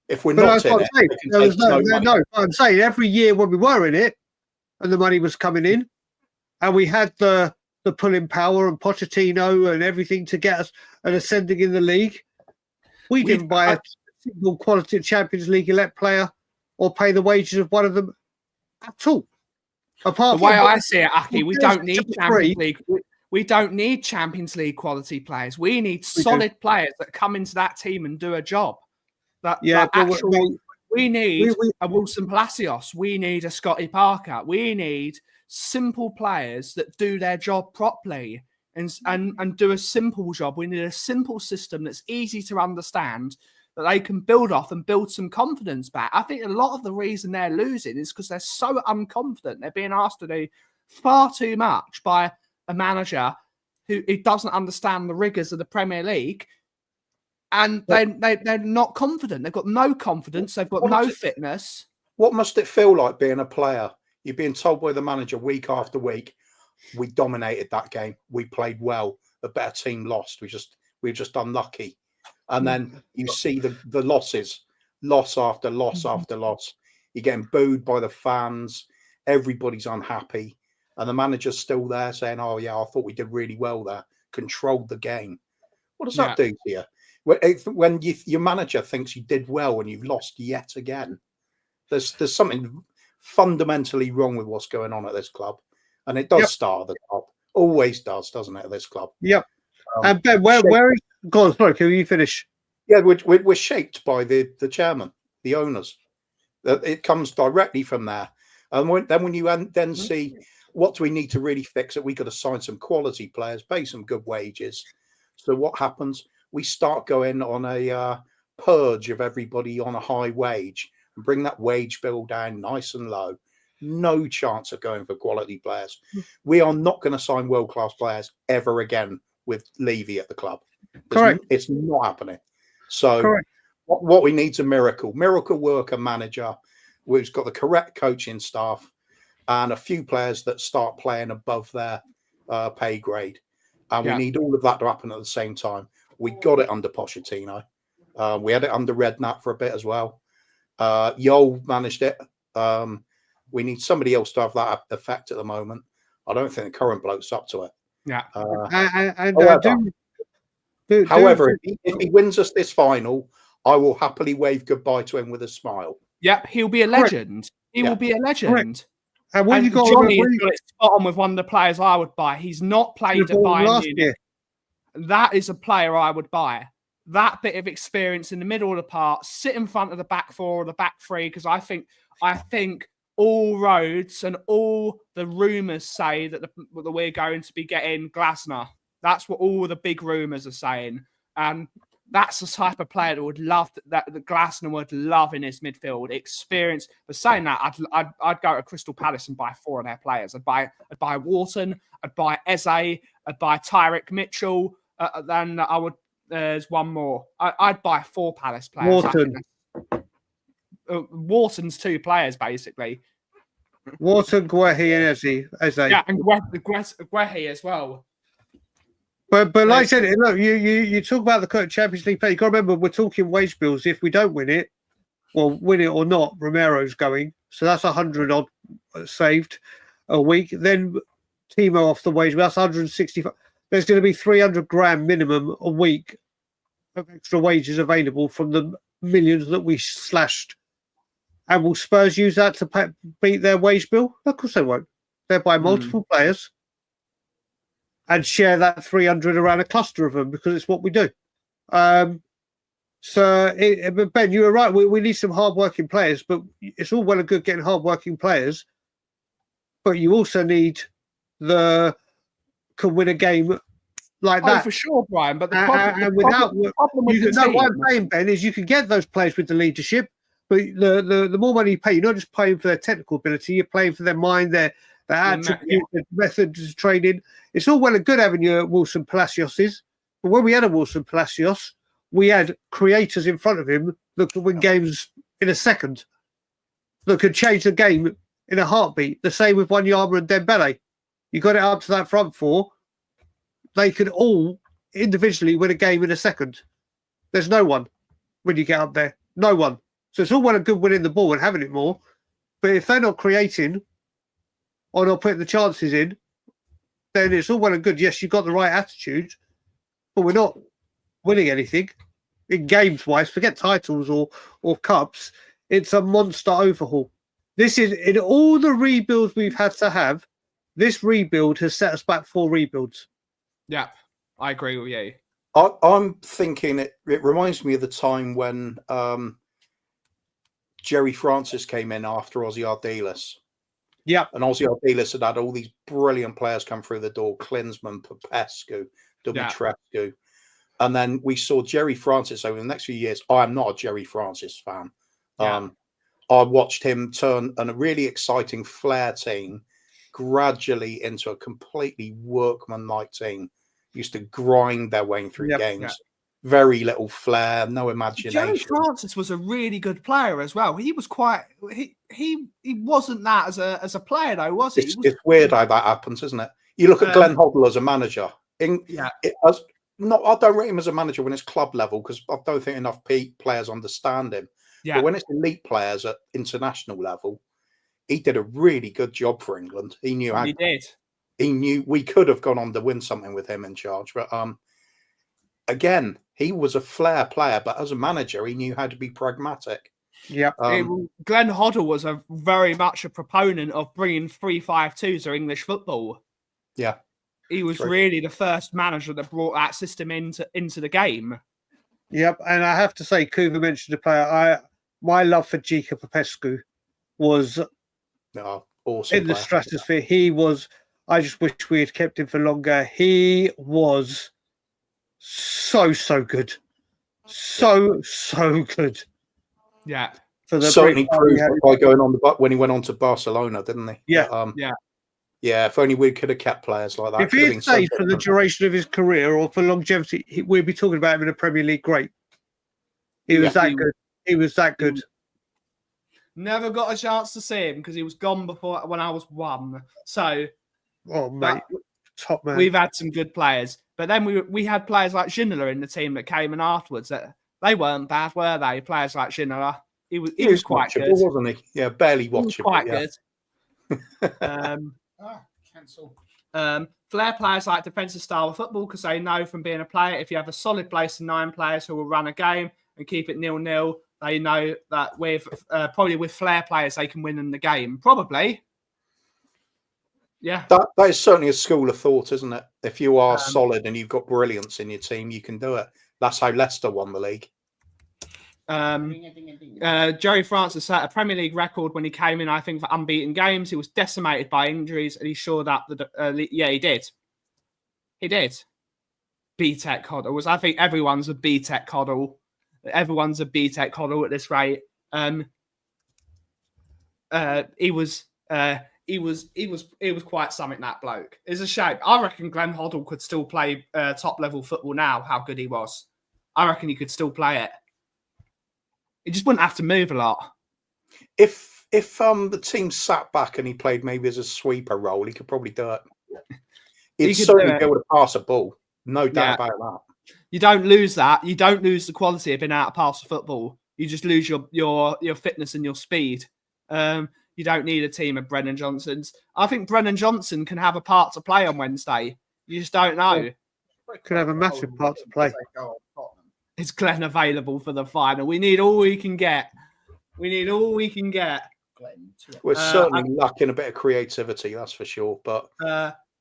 If we're not in it, I'm saying every year when we were in it and the money was coming in and we had the pulling power and Pochettino and everything to get us an ascending in the league, we didn't buy a single quality Champions League elect player or pay the wages of one of them at all. Apart the way from I see it, Aki, we don't need Champions League. We don't need Champions League quality players. We need solid players that come into that team and do a job. We need a Wilson Palacios. We need a Scotty Parker. We need simple players that do their job properly and do a simple job. We need a simple system that's easy to understand, that they can build off and build some confidence back. I think a lot of the reason they're losing is because they're so unconfident. They're being asked to do far too much by a manager who doesn't understand the rigors of the Premier League. And they're not confident. They've got no confidence. They've got no fitness. What must it feel like being a player? You're being told by the manager week after week, we dominated that game. We played well. The better team lost. We're just unlucky. And then you see the losses, loss after loss after loss. You're getting booed by the fans. Everybody's unhappy. And the manager's still there saying, oh, yeah, I thought we did really well there. Controlled the game. What does that do to you? When your manager thinks you did well and you've lost yet again, there's something fundamentally wrong with what's going on at this club, and it does start at the top. Always does, doesn't it? At this club. Yep. And Ben, where is? Go on, sorry, can you finish? Yeah, we're shaped by the chairman, the owners. It comes directly from there, and when you then see what do we need to really fix it, we got to sign some quality players, pay some good wages. So what happens? We start going on a purge of everybody on a high wage and bring that wage bill down nice and low. No chance of going for quality players. We are not going to sign world-class players ever again with Levy at the club. Correct. It's not happening. So Correct. what we need is a miracle worker manager who's got the correct coaching staff and a few players that start playing above their pay grade. And we need all of that to happen at the same time. We got it under Pochettino. We had it under Redknapp for a bit as well. Yol managed it. We need somebody else to have that effect at the moment. I don't think the current bloke's up to it. Yeah. However, if he wins us this final, I will happily wave goodbye to him with a smile. Yep, he'll be a legend. He will be a legend. Correct. And what And you got Johnny has got it spot on with one of the players I would buy. He's not played at Bayern Munich. That is a player I would buy. That bit of experience in the middle of the park, sit in front of the back four or the back three, because I think all roads and all the rumours say that we're going to be getting Glasner. That's what all the big rumours are saying. And that's the type of player that would love that Glasner would love in his midfield experience. But saying that, I'd go to Crystal Palace and buy 4 of their players. I'd buy Wharton, I'd buy Eze, I'd buy Tyrick Mitchell. Then I would. There's one more. I'd buy 4 Palace players. Wharton's 2 players basically. Wharton, Guehi, and Eze. Yeah, and Guehi as well. But like I said, look, you talk about the current Champions League play. You got to remember, we're talking wage bills. If we don't win it, well, win it or not, Romero's going. So that's 100 odd saved a week. Then Timo off the wage bill. That's 165. There's going to be 300 grand minimum a week of extra wages available from the millions that we slashed. And will Spurs use that to beat their wage bill? Of course they won't. They'll buy multiple players and share that 300 around a cluster of them, because it's what we do. But Ben, you were right. We need some hard-working players, but it's all well and good getting hard-working players, but you also need can win a game like that. Oh, for sure, Brian. But What I'm saying, Ben, is you can get those players with the leadership, but the more money you pay, you're not just paying for their technical ability, you're playing for their mind, their attributes, their methods of training. It's all well and good having your Wilson Palacioses, but when we had a Wilson Palacios, we had creators in front of him that could win games in a second, that could change the game in a heartbeat. The same with Wanyama and Dembele. You got it up to that front four, they could all individually win a game in a second. There's no one when you get up there. No one. So it's all well and good winning the ball and having it more. But if they're not creating or not putting the chances in, then it's all well and good. Yes, you've got the right attitude, but we're not winning anything in games-wise. Forget titles or cups. It's a monster overhaul. This is, in all the rebuilds we've had to have, this rebuild has set us back 4 rebuilds. Yeah, I agree with you. I'm thinking it reminds me of the time when Jerry Francis came in after Ozzy Ardiles. Yeah. And Ozzy Ardiles had all these brilliant players come through the door: Klinsmann, Popescu, Dumitrescu. And then we saw Jerry Francis over the next few years. I'm not a Jerry Francis fan. Yeah. I watched him turn a really exciting flair team gradually into a completely workmanlike team. Used to grind their way through games. Yeah. Very little flair, no imagination. Jerry Francis was a really good player as well. He was quite. He wasn't that as a player though, was he? It's weird how that happens, isn't it? You look at Glenn Hoddle as a manager. I don't rate him as a manager when it's club level, because I don't think enough players understand him. Yeah. But when it's elite players at international level, he did a really good job for England. He knew how. He did. He knew we could have gone on to win something with him in charge. But again, he was a flair player, but as a manager, he knew how to be pragmatic. Yeah. Glenn Hoddle was very much a proponent of bringing 3-5-2 to English football. Yeah. He was really the first manager that brought that system into the game. Yep. And I have to say, Kuva mentioned a player. My love for Jika Popescu was awesome in the stratosphere. He was. I just wish we had kept him for longer. He was so good. So good. Yeah. Certainly proved by going on when he went on to Barcelona, didn't he? Yeah. Yeah. Yeah, if only we could have kept players like that. If Could have he been so stayed for the different. duration of his career or for longevity, we'd be talking about him in a Premier League great. He was that good. He was that good. Never got a chance to see him because he was gone before when I was 1. So, Oh, mate. Top man. we've had some good players. But then we had players like Schindler in the team that came in afterwards. That they weren't bad, were they? Players like Schindler. He was quite watchable, good. wasn't he? Yeah, barely He was watchable. quite Yeah. good. Cancel. Flair players like defensive style of football because they know from being a player, if you have a solid base of 9 players who will run a game and keep it 0-0, they know that with probably with Flair players, they can win in the game. Probably. Yeah. That is certainly a school of thought, isn't it? If you are solid and you've got brilliance in your team, you can do it. That's how Leicester won the league. Jerry Francis set a Premier League record when he came in, I think, for unbeaten games. He was decimated by injuries, and he showed up. He did. He did. B-Tech Coddle. I think everyone's a B-Tech Coddle. Everyone's a B-Tech Coddle at this rate. He was quite something, that bloke. It's a shame. I reckon Glenn Hoddle could still play top level football now. How good he was. I reckon he could still play it. He just wouldn't have to move a lot. If the team sat back and he played maybe as a sweeper role, he could probably do it. He'd certainly be able to pass a ball. No doubt about that. You don't lose that. You don't lose the quality of being able to pass the football. You just lose your fitness and your speed. You don't need a team of Brennan Johnsons. I think Brennan Johnson can have a part to play on Wednesday. You just don't know. Could have a massive part to play. Is Glenn available for the final? We need all we can get. Glenn, We're certainly lacking a bit of creativity, that's for sure. But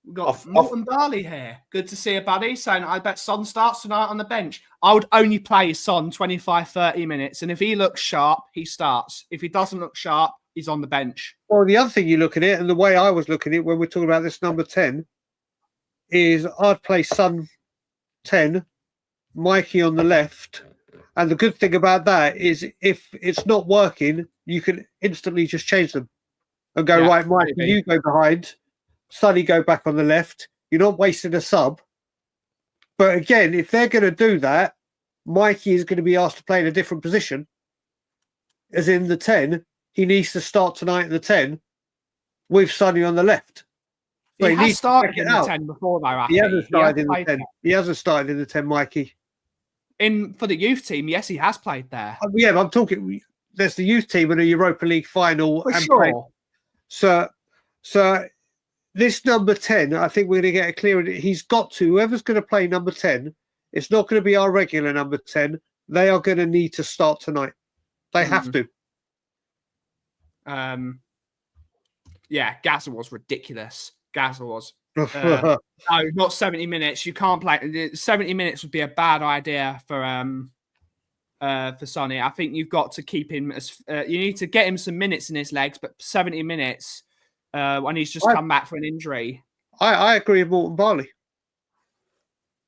we've got Morton Barley here. Good to see you, buddy. Saying, I bet Son starts tonight on the bench. I would only play Son 25, 30 minutes. And if he looks sharp, he starts. If he doesn't look sharp, he's on the bench. Well, the other thing you look at it, and the way I was looking at it when we're talking about this number 10, is I'd play Son 10, Mikey on the left. And the good thing about that is if it's not working, you can instantly just change them and go, right, Mikey, you go behind, Sonny go back on the left. You're not wasting a sub. But again, if they're going to do that, Mikey is going to be asked to play in a different position. As in the 10, he needs to start tonight in the 10 with Sonny on the left. So he has started in the 10 before, though. He hasn't started in the 10. He hasn't started in the 10, Mikey. For the youth team, yes, he has played there. Yeah, but I'm talking. There's the youth team in a Europa League final. For sure. So this number 10, I think we're going to get a clear. He's got to. Whoever's going to play number 10, it's not going to be our regular number 10. They are going to need to start tonight. They have to. Yeah, Gaza was ridiculous. Gaza was. No, not 70 minutes. You can't play. 70 minutes would be a bad idea for Sonny. I think you've got to keep him as you need to get him some minutes in his legs, but 70 minutes when he's just come back for an injury. I agree with Morton Barley.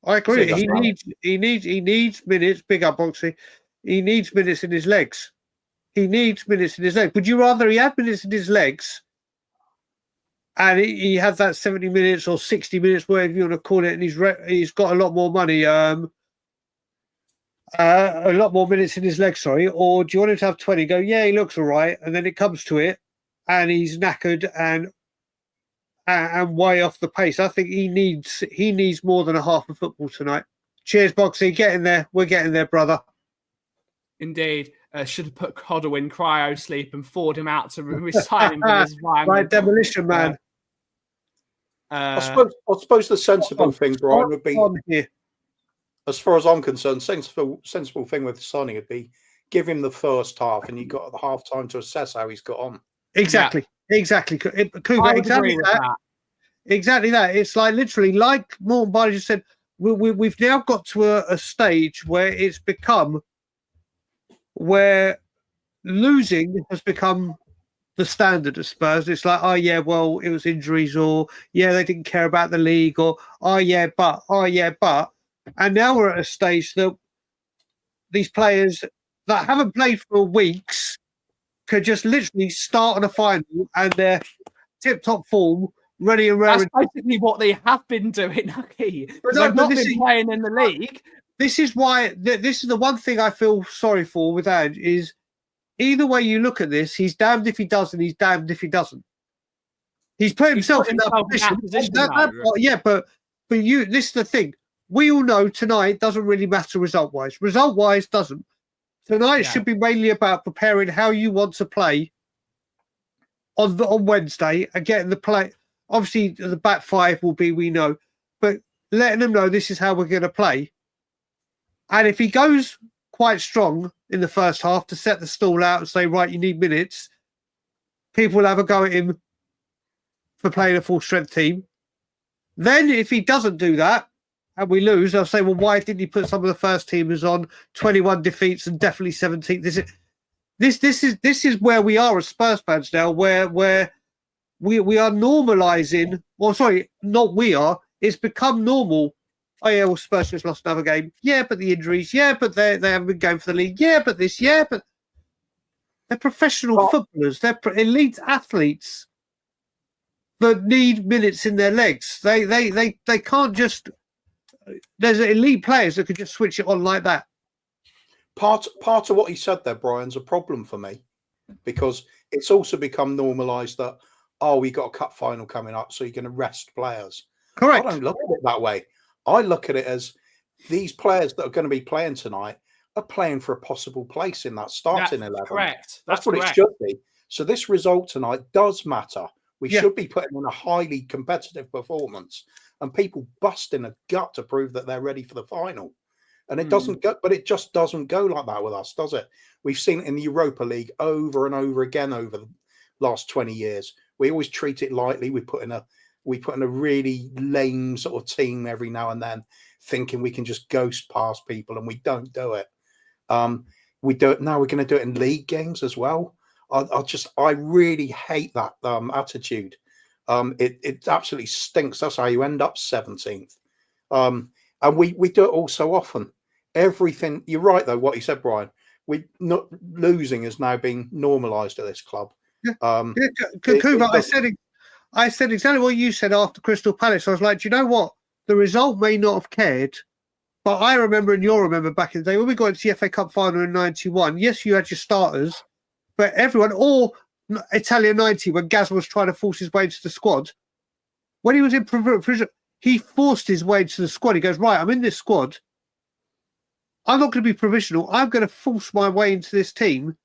I agree. He needs minutes. Big up, Boxy. He needs minutes in his legs. He needs minutes in his legs. Would you rather he had minutes in his legs? And he had that 70 minutes or 60 minutes, whatever you want to call it, and he's got a lot more money, a lot more minutes in his legs, sorry. Or do you want him to have 20? Go, yeah, he looks all right. And then it comes to it, and he's knackered and way off the pace. I think he needs more than a half of football tonight. Cheers, Boxy. Get in there. We're getting there, brother. Indeed. Should have put Coddle in cryo sleep and forward him out to resign him for his right, demolition man. I suppose the sensible thing, Brian, would be, as far as I'm concerned, sensible thing with Sonny would be give him the first half, and you got the half time to assess how he's got on. Exactly. Kuva, exactly that. It's like literally, like Morton Barley just said, we've now got to a stage where it's become where losing has become the standard of Spurs. It's like, oh yeah, well, it was injuries, or yeah, they didn't care about the league, or oh yeah, but. And now we're at a stage that these players that haven't played for weeks could just literally start on a final and they're tip-top form ready and That's raring. basically what they have been doing, Aki. But Because no, they've but not this been is- playing in the league. This is why this is the one thing I feel sorry for with Ange is either way you look at this, he's damned if he does and he's damned if he doesn't. He's put himself in that position. Yeah, but you, this is the thing. We all know tonight doesn't really matter result-wise. Result-wise doesn't. Tonight should be mainly about preparing how you want to play on Wednesday and getting the play. Obviously, the back five will be, we know, but letting them know this is how we're going to play. And if he goes quite strong in the first half to set the stall out and say, right, you need minutes, people will have a go at him for playing a full-strength team. Then if he doesn't do that and we lose, they'll say, well, why didn't he put some of the first teamers on 21 defeats and definitely 17? This is where we are as Spurs fans now, where we are normalising, or sorry, not we are, it's become normal. Oh yeah, well, Spurs just lost another game. Yeah, but the injuries. Yeah, but they haven't been going for the league. Yeah, but this. Yeah, but they're professional footballers. They're elite athletes that need minutes in their legs. They can't just. There's elite players that could just switch it on like that. Part of what he said there, Brian's a problem for me because it's also become normalised that we got a cup final coming up, so you're going to rest players. Correct. I don't look at it that way. I look at it as these players that are going to be playing tonight are playing for a possible place in that starting 11. Correct. That's what it should be. So this result tonight does matter. We should be putting in a highly competitive performance and people busting a gut to prove that they're ready for the final. And it doesn't go, but it just doesn't go like that with us, does it? We've seen it in the Europa League over and over again over the last 20 years. We always treat it lightly. We put in a really lame sort of team every now and then, thinking we can just ghost past people, and we don't do it. We do it now. We're going to do it in league games as well. I really hate that attitude. It absolutely stinks. That's how you end up 17th. And we do it all so often. Everything. You're right though. What you said, Brian. We not losing is now being normalised at this club. Kuba, I said exactly what you said after Crystal Palace. I was like, do you know what? The result may not have cared, but I remember and you'll remember back in the day when we got into the FA Cup final in 91. Yes, you had your starters, but everyone, or Italia 90 when Gaz was trying to force his way into the squad. When he was in prison, he forced his way into the squad. He goes, right, I'm in this squad. I'm not going to be provisional. I'm going to force my way into this team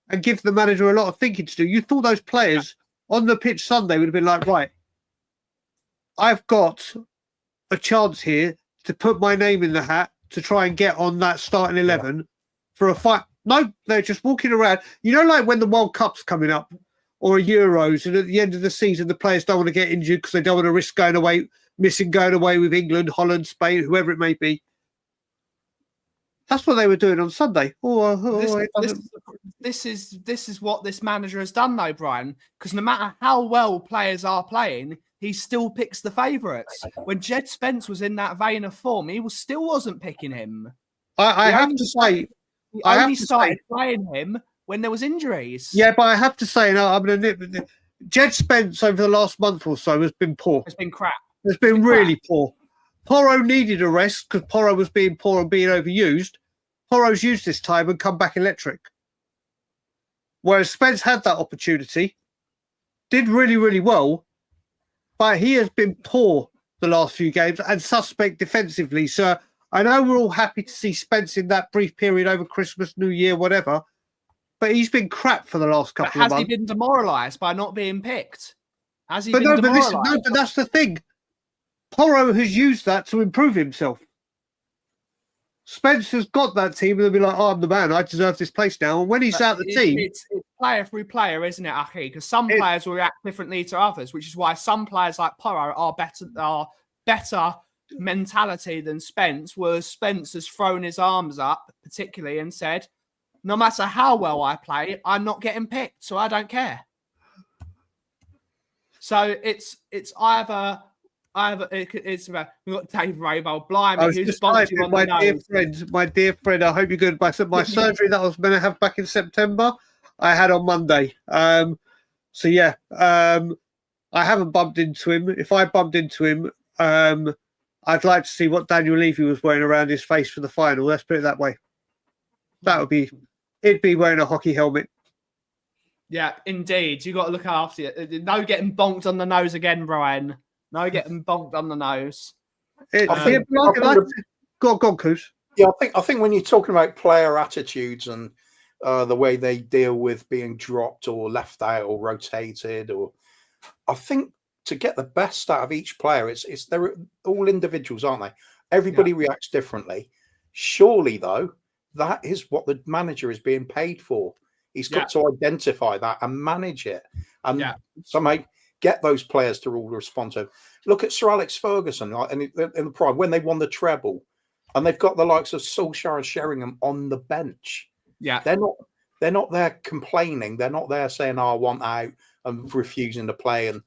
and give the manager a lot of thinking to do. You thought those players on the pitch Sunday would have been like, right, I've got a chance here to put my name in the hat to try and get on that starting 11 for a fight. No, they're just walking around. You know, like when the World Cup's coming up or Euros, and at the end of the season, the players don't want to get injured because they don't want to risk going away with England, Holland, Spain, whoever it may be. That's what they were doing on Sunday. This is what this manager has done, though, Brian. Because no matter how well players are playing, he still picks the favourites. When Jed Spence was in that vein of form, he still wasn't picking him. I have to say, he only started playing him when there was injuries. Yeah, but I have to say, no, I'm going to. Jed Spence over the last month or so has been poor. It's been crap. It's been really poor. Porro needed a rest because Porro was being poor and being overused. Porro's used this time and come back electric. Whereas Spence had that opportunity, did really, really well, but he has been poor the last few games and suspect defensively. So I know we're all happy to see Spence in that brief period over Christmas, New Year, whatever, but he's been crap for the last couple of months. Has he been demoralised by not being picked? Has he been demoralised? But that's the thing. Porro has used that to improve himself. Spencer's got that team and they'll be like, oh, I'm the man. I deserve this place now. And when he's out the team... It's player through player, isn't it, Aki? Because some players will react differently to others, which is why some players like Porro are better mentality than Spence, whereas Spence has thrown his arms up, particularly, and said, no matter how well I play, I'm not getting picked, so I don't care. So it's either... It's about we've got Dave Rabel, blimey, who's bumped you on the nose. My dear friend, I hope you're good. My surgery that I was going to have back in September, I had on Monday. So yeah, I haven't bumped into him. If I bumped into him, I'd like to see what Daniel Levy was wearing around his face for the final. Let's put it that way. He'd be wearing a hockey helmet. Yeah, indeed. You got to look after it. No getting bonked on the nose again, Brian. No getting bonked on the nose. Go on, Coos. Yeah, I think when you're talking about player attitudes and the way they deal with being dropped or left out or rotated, or I think to get the best out of each player, they're all individuals, aren't they? Everybody reacts differently. Surely, though, that is what the manager is being paid for. He's got to identify that and manage it, and somehow get those players to all respond to him. Look at Sir Alex Ferguson, like, in the prime when they won the treble, and they've got the likes of Solskjaer and Sheringham on the bench. Yeah, they're not there complaining. They're not there saying, "Oh, I want out," and refusing to play and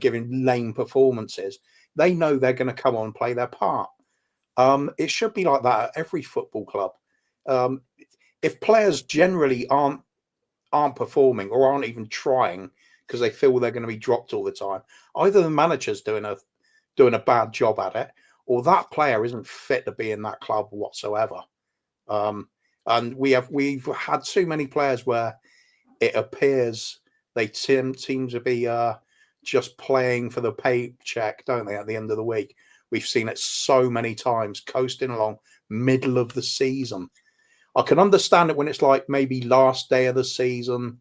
giving lame performances. They know they're going to come on and play their part. It should be like that at every football club. If players generally aren't performing or aren't even trying because they feel they're going to be dropped all the time, either the manager's doing a bad job at it, or that player isn't fit to be in that club whatsoever. And we've had too many players where it appears they seem to be just playing for the paycheck, don't they? At the end of the week, we've seen it so many times, coasting along middle of the season. I can understand it when it's like maybe last day of the season,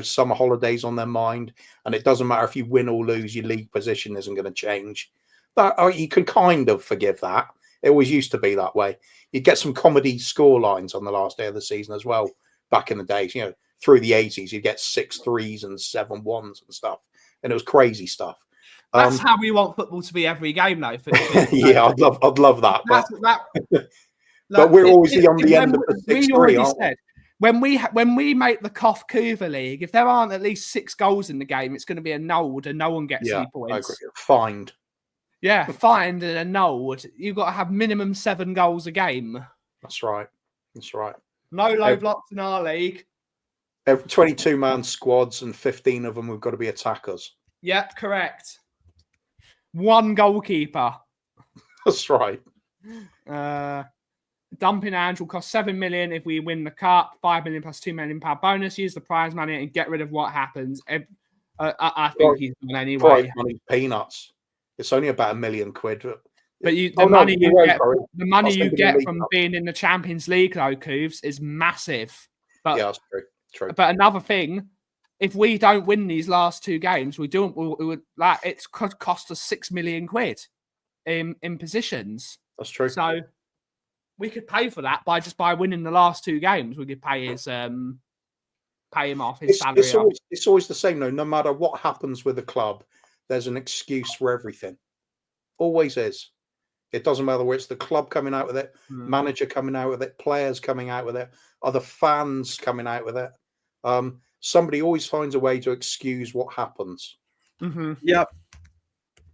summer holidays on their mind, and it doesn't matter if you win or lose, your league position isn't going to change. That you can kind of forgive that. It always used to be that way. You'd get some comedy score lines on the last day of the season as well. Back in the days, through the 80s, you'd get 6 3s and 7 1s and stuff, and it was crazy stuff. That's how we want football to be every game, though. Yeah, I'd love that. But we're always on the end of the 6-3, aren't we? When we make the Kauffie League, if there aren't at least 6 goals in the game, it's going to be annulled and no one gets any points. I agree. Fined. Yeah, fined and annulled. You've got to have minimum 7 goals a game. That's right. No low blocks in our league. Every 22-man squads, and 15 of them have got to be attackers. Yep, correct. 1 goalkeeper. That's right. Dumping Ange will cost 7 million if we win the cup. 5 million plus £2 million bonus. Use the prize money and get rid of what happens. I think he's done anyway. Prize money, peanuts. It's only about £1 million. But the money you get from being in the Champions League, though, Coofs, is massive. But, that's true. But another thing, if we don't win these last 2 games, it's cost us £6 million in positions. That's true. So we could pay for that by winning the last 2 games. We could pay his pay him off his salary. It's always the same though. No matter what happens with the club, there's an excuse for everything. Always is. It doesn't matter whether it's the club coming out with it, manager coming out with it, players coming out with it, other fans coming out with it. Somebody always finds a way to excuse what happens. Mm-hmm. Yep.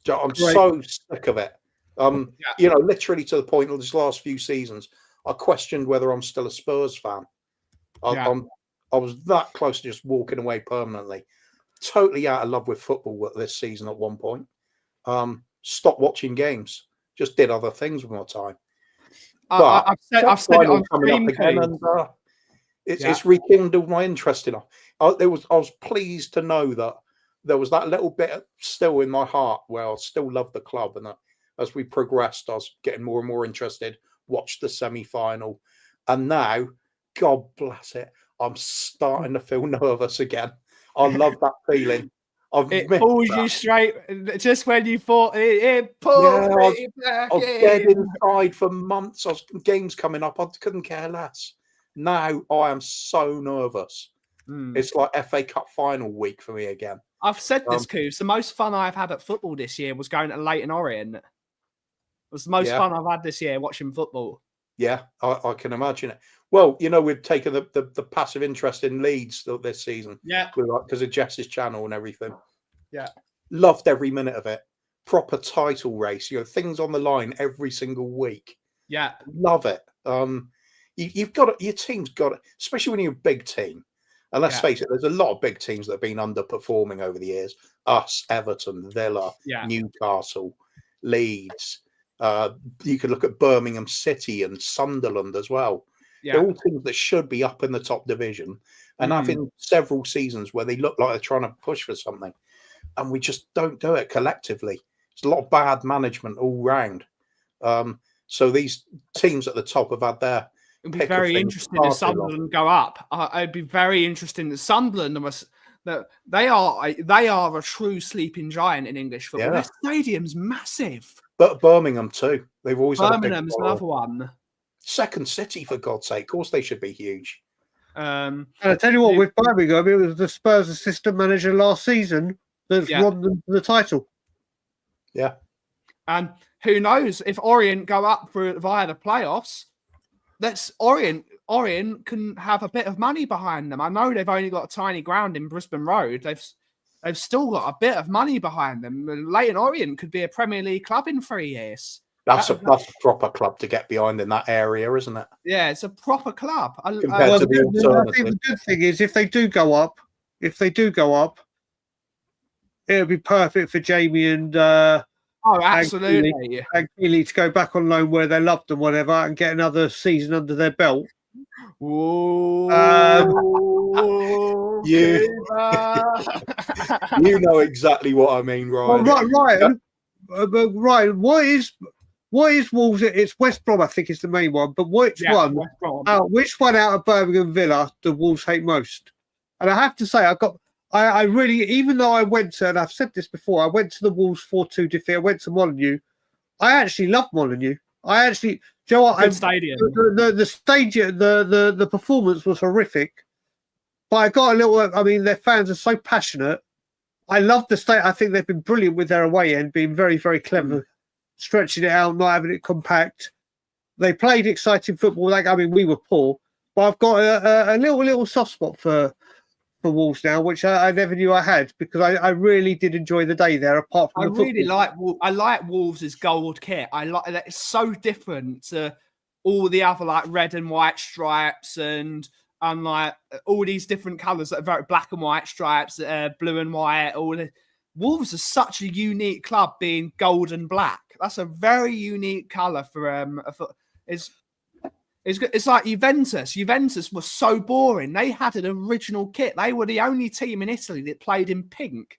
I'm so sick of it. Literally to the point of these last few seasons, I questioned whether I'm still a Spurs fan. I was that close to just walking away permanently. Totally out of love with football this season at one point. Stopped watching games. Just did other things with my time. I've said it on stream, and it's rekindled my interest in it. I was pleased to know that there was that little bit still in my heart where I still loved the club, and that as we progressed, I was getting more and more interested. Watched the semi-final, and now, God bless it, I'm starting to feel nervous again. I love that feeling. It pulls you straight just when you thought it pulls me back. I was dead inside for months. Games coming up, I couldn't care less. Now I am so nervous. It's like FA Cup final week for me again. I've said this, Coos. The most fun I've had at football this year was going to Leyton Orient. It was the most fun I've had this year watching football. Yeah, I can imagine it. Well, we've taken the passive interest in Leeds this season. Yeah. Because of Jess's channel and everything. Yeah. Loved every minute of it. Proper title race. Things on the line every single week. Yeah. Love it. You've got it. Your team's got it, especially when you're a big team. And let's Yeah. face it, there's a lot of big teams that have been underperforming over the years. Us, Everton, Villa, Yeah. Newcastle, Leeds. You could look at Birmingham City and Sunderland as well. Yeah. They're all teams that should be up in the top division and having several seasons where they look like they're trying to push for something. And we just don't do it collectively. It's a lot of bad management all round. So these teams at the top have had their It'd be pick of very things interesting far if too long. Sunderland go up. It'd be very interesting that Sunderland that they are a true sleeping giant in English football. Yeah. Their stadium's massive. But Birmingham too. They've always had a big Birmingham's following. another one. Second city, for God's sake. Of course they should be huge. And I tell you what, with Birmingham, it was the Spurs assistant manager last season that's won them the title. Yeah. And who knows if Orient go up via the playoffs? Orient can have a bit of money behind them. I know they've only got a tiny ground in Brisbane Road. They've still got a bit of money behind them. Leighton Orient could be a Premier League club in 3 years. That's a proper club to get behind in that area, isn't it? Yeah, it's a proper club. Compared to the I think the good thing is if they do go up, it'll be perfect for Jamie and absolutely. and Keely to go back on loan where they loved and whatever and get another season under their belt. Whoa. You know exactly what I mean, Ryan. Well, Ryan, what is Wolves? It's West Brom, I think, is the main one. But which one out of Birmingham Villa do Wolves hate most? And I have to say, I really, even though I went to, and I've said this before, I went to the Wolves 4-2 defeat. I went to Molineux. I actually loved Molineux. Do you know what? Good stadium. The stage, the performance was horrific. But I got a little. I mean, their fans are so passionate. I love the state. I think they've been brilliant with their away end, being very, very clever, stretching it out, not having it compact. They played exciting football. We were poor, but I've got a little soft spot for Wolves now, which I never knew I had, because I really did enjoy the day there. Apart from I like Wolves' gold kit. I like that. It's so different to all the other like red and white stripes and like all these different colours that are very black and white stripes, blue and white. Wolves are such a unique club, being gold and black. That's a very unique colour for It's like Juventus. Juventus was so boring. They had an original kit. They were the only team in Italy that played in pink.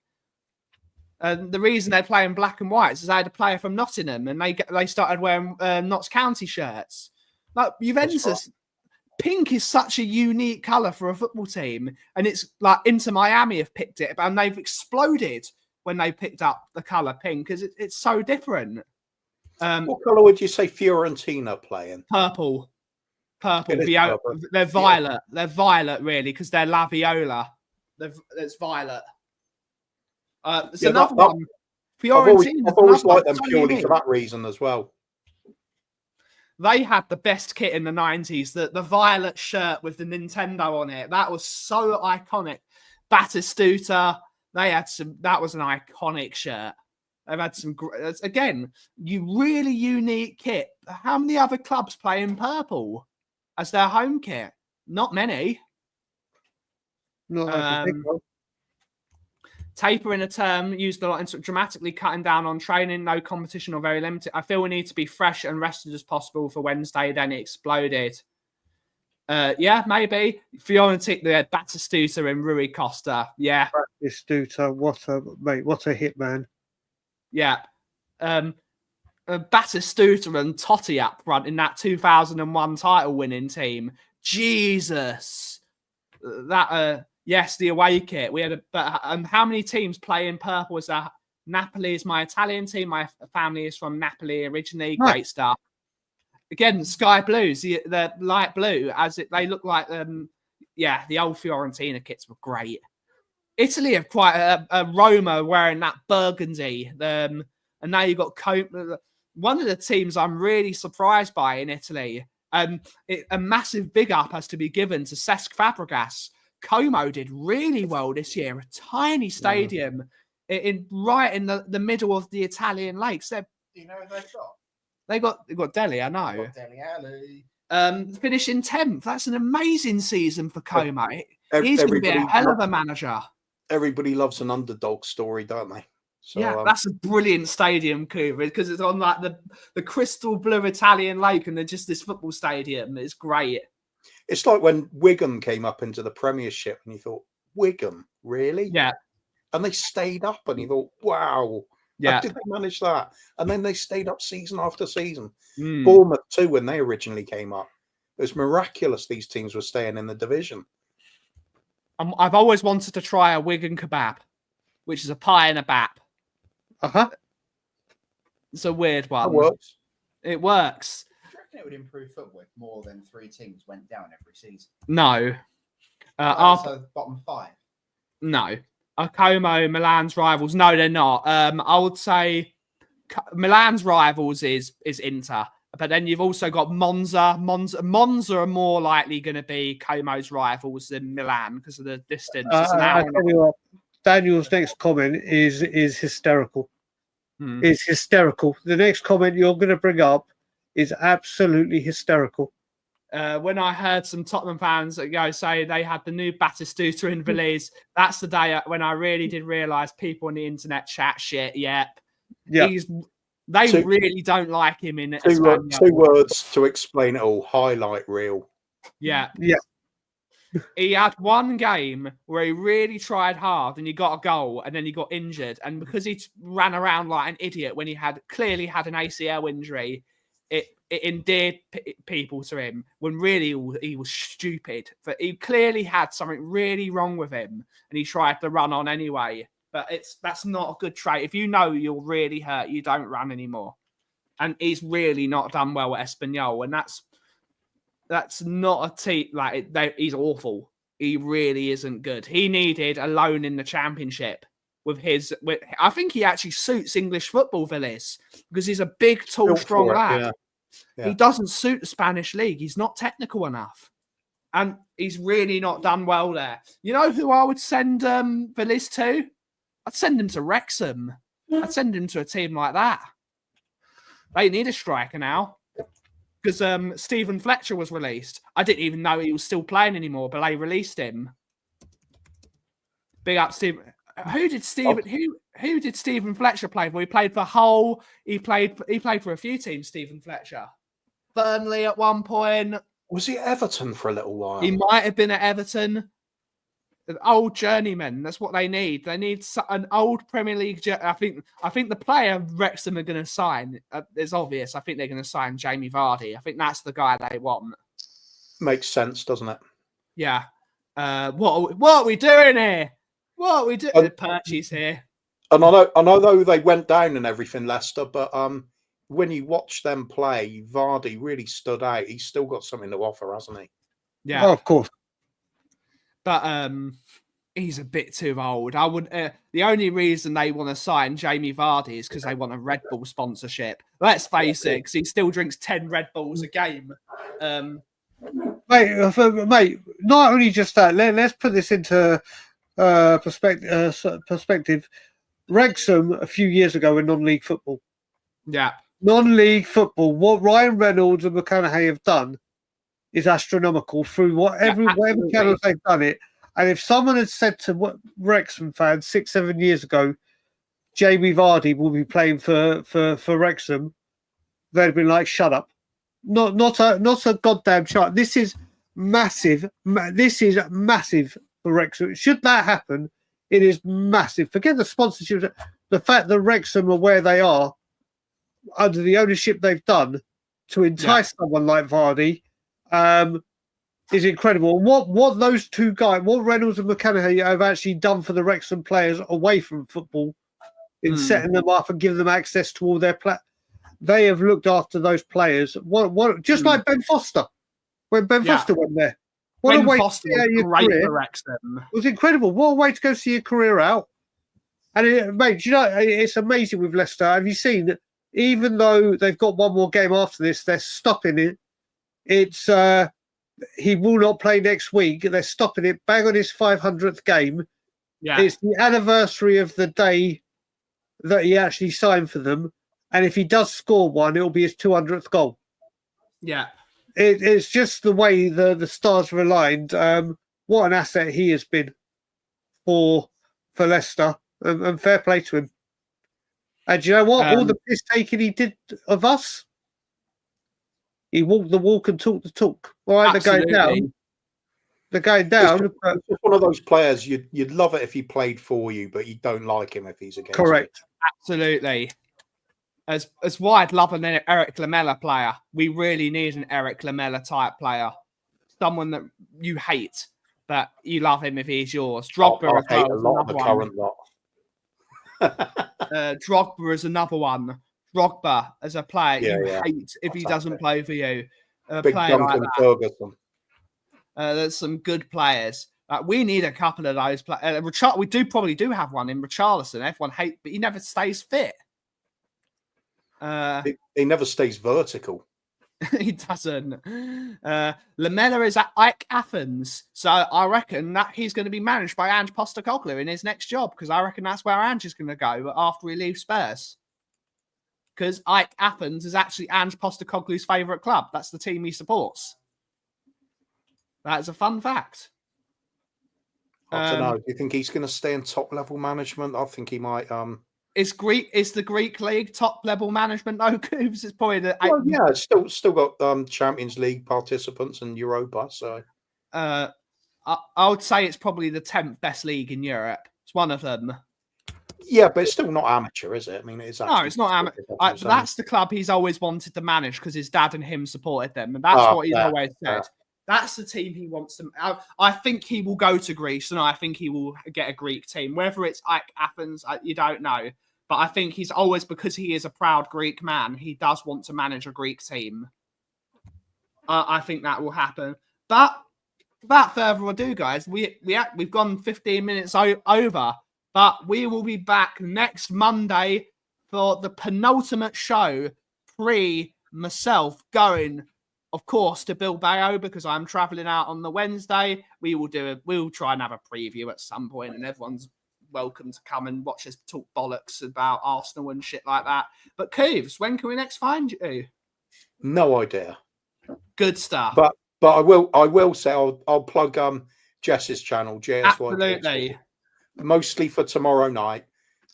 And the reason they play in black and white is they had a player from Nottingham, and they started wearing Notts County shirts. Like Juventus, pink is such a unique colour for a football team, and it's like Inter Miami have picked it, and they've exploded when they picked up the colour pink because it's so different. What colour would you say Fiorentina playing? Purple. Purple. They're violet. Yeah. They're violet, really, because they're La Viola. It's violet. It's another one. Fiorentina. I've always liked them purely for that reason as well. They had the best kit in the 90s. The violet shirt with the Nintendo on it. That was so iconic. Batistuta. That was an iconic shirt. They've had some, again, really unique kit. How many other clubs play in purple as their home kit? Not many. Tapering a term used a lot in dramatically cutting down on training, no competition or very limited. I feel we need to be fresh and rested as possible for Wednesday. Then it exploded. Yeah, maybe. Fiorentina, they had Batistuta and Rui Costa. Yeah. Batistuta, what a hit, man. Yeah. Batistuta and Totti up front in that 2001 title winning team. Jesus. Yes, the away kit. We had how many teams play in purple? Is that Napoli is my Italian team. My family is from Napoli originally. Right. Great stuff. Again, sky blues, the light blue, they look like the old Fiorentina kits were great. Italy have quite a Roma wearing that burgundy. And now you've got one of the teams I'm really surprised by in Italy. A massive big up has to be given to CEST Fabregas. Como did really well this year. A tiny stadium right in the middle of the Italian lakes. Do you know who they've got? They got Delhi, I know. Dele Alli. finishing 10th. That's an amazing season for Como. Ev- He's going to be a everybody hell lo- of a manager. Everybody loves an underdog story, don't they? So, Yeah, that's a brilliant stadium, Cooper, because it's on like the crystal blue Italian lake, and they're just this football stadium. It's great. it's like when Wigan came up into the Premiership, and you thought, Wigan, really? Yeah, And they stayed up, and you thought, wow, yeah. how did they manage that? And then they stayed up season after season. Mm. Bournemouth too, when they originally came up, it was miraculous. These teams were staying in the division. I've always wanted to try a Wigan kebab, which is a pie and a bap. It's a weird one. That works. It works. Do you reckon it would improve football if more than 3 teams went down every season? No. So bottom 5. No. Como, Milan's rivals. No, they're not. I would say Milan's rivals is Inter. But then you've also got Monza. Monza are more likely going to be Como's rivals than Milan because of the distance. It's an hour. I tell you what, Daniel's next comment is hysterical. It's hysterical. The next comment you're going to bring up is absolutely hysterical. When I heard some Tottenham fans say they had the new Batistuta in Villiers, that's the day when I really did realise people on the internet chat shit. Yep. Yeah. They really don't like him in Two words to explain it all. Highlight reel. Yeah. Yeah. He had one game where he really tried hard and he got a goal and then he got injured. And because he ran around like an idiot when he clearly had an ACL injury, it endeared people to him when really he was stupid. But he clearly had something really wrong with him and he tried to run on anyway. But that's not a good trait. If you know you're really hurt, you don't run anymore. And he's really not done well at Espanyol. And that's not a team he's awful. He really isn't good. He needed a loan in the Championship I think he actually suits English football, Villiers, because he's a big, tall, strong lad. Yeah. He doesn't suit the Spanish league. He's not technical enough. And he's really not done well there. You know who I would send Villiers to? I'd send him to Wrexham. I'd send him to a team like that. They need a striker now. Because Stephen Fletcher was released. I didn't even know he was still playing anymore, but they released him. Big up, Stephen. Who did Stephen Fletcher play for? He played for Hull. He played for a few teams, Stephen Fletcher. Burnley at one point. Was he at Everton for a little while? He might have been at Everton. An old journeyman. That's what they need. They need an old Premier League. I think the player Wrexham are going to sign. It's obvious. I think they're going to sign Jamie Vardy. I think that's the guy they want. Makes sense, doesn't it? Yeah. What are we doing here? What are we doing? Perchy's here. And I know though they went down and everything, Leicester, but when you watch them play, Vardy really stood out. He's still got something to offer, hasn't he? Yeah. Oh, of course. But he's a bit too old. I would. The only reason they want to sign Jamie Vardy is because they want a Red Bull sponsorship. Let's face it, because he still drinks 10 Red Bulls a game. Mate, not only just that. Let's put this into perspective. Wrexham a few years ago were non-league football. Yeah. Non-league football. What Ryan Reynolds and McConaughey have done is astronomical through whatever channels they've done it. And if someone had said to Wrexham fans 6-7 years ago, Jamie Vardy will be playing for Wrexham, they'd have been like, "Shut up!" Not a goddamn shut. This is massive. This is massive for Wrexham. Should that happen, it is massive. Forget the sponsorship. The fact that Wrexham are where they are under the ownership they've done to entice someone like Vardy. Is incredible. What those two guys, what Reynolds and McConaughey have actually done for the Wrexham players away from football in setting them up and giving them access to all their they have looked after those players. Like Ben Foster when Ben Foster went there. What Ben a way Foster to see out your was great career. for Wrexham. It was incredible. What a way to go see your career out. And mate, it's amazing with Leicester. Have you seen that? Even though they've got one more game after this, they're stopping it. It's he will not play next week. They're stopping it bang on his 500th game. Yeah. It's the anniversary of the day that he actually signed for them. And if he does score one, it'll be his 200th goal. Yeah. it's just the way the stars are aligned. What an asset he has been for Leicester, and fair play to him. And do you know what? All the piss taking he did of us, he walked the walk and talked the talk. All right, Absolutely. they're going down. They're going down. It's just one of those players you'd love it if he played for you, but you don't like him if he's against Correct. Absolutely. As wide love an Eric Lamela player, we really need an Eric Lamela type player. Someone that you hate, but you love him if he's yours. Drogba I hate a lot of the current lot. Drogba is another one. Drogba as a player you hate if he doesn't play for you. Big player Duncan like Ferguson. There's some good players. We need a couple of those players. We probably do have one in Richarlison. Everyone hates, but he never stays fit. He never stays vertical. He doesn't. Lamela is at Ike Athens, so I reckon that he's going to be managed by Ange Postecoglou in his next job, because I reckon that's where Ange is going to go after he leaves Spurs. Because Ike Athens is actually Ange Postecoglou's favourite club. That's the team he supports. That is a fun fact. I don't know. Do you think he's going to stay in top level management? I think he might. Is the Greek league top level management though? Coops, it's probably it's still got Champions League participants and Europa. So I would say it's probably the 10th best league in Europe. It's one of them. Yeah, but it's still not amateur, is it? I mean, it's not amateur. That's the club he's always wanted to manage because his dad and him supported them, and that's what he's always said. That's the team he wants to. I think he will go to Greece, and I think he will get a Greek team. Whether it's Ike Athens, you don't know. But I think he's always, because he is a proud Greek man, he does want to manage a Greek team. I think that will happen. But without further ado, guys, we've gone 15 minutes over. But we will be back next Monday for the penultimate show, myself going, of course, to Bilbao, because I'm travelling out on the Wednesday. We'll try and have a preview at some point, and everyone's welcome to come and watch us talk bollocks about Arsenal and shit like that. But Cooves, when can we next find you? No idea. Good stuff. But I will say I'll plug Jess's channel, JSY. Absolutely. Mostly for tomorrow night.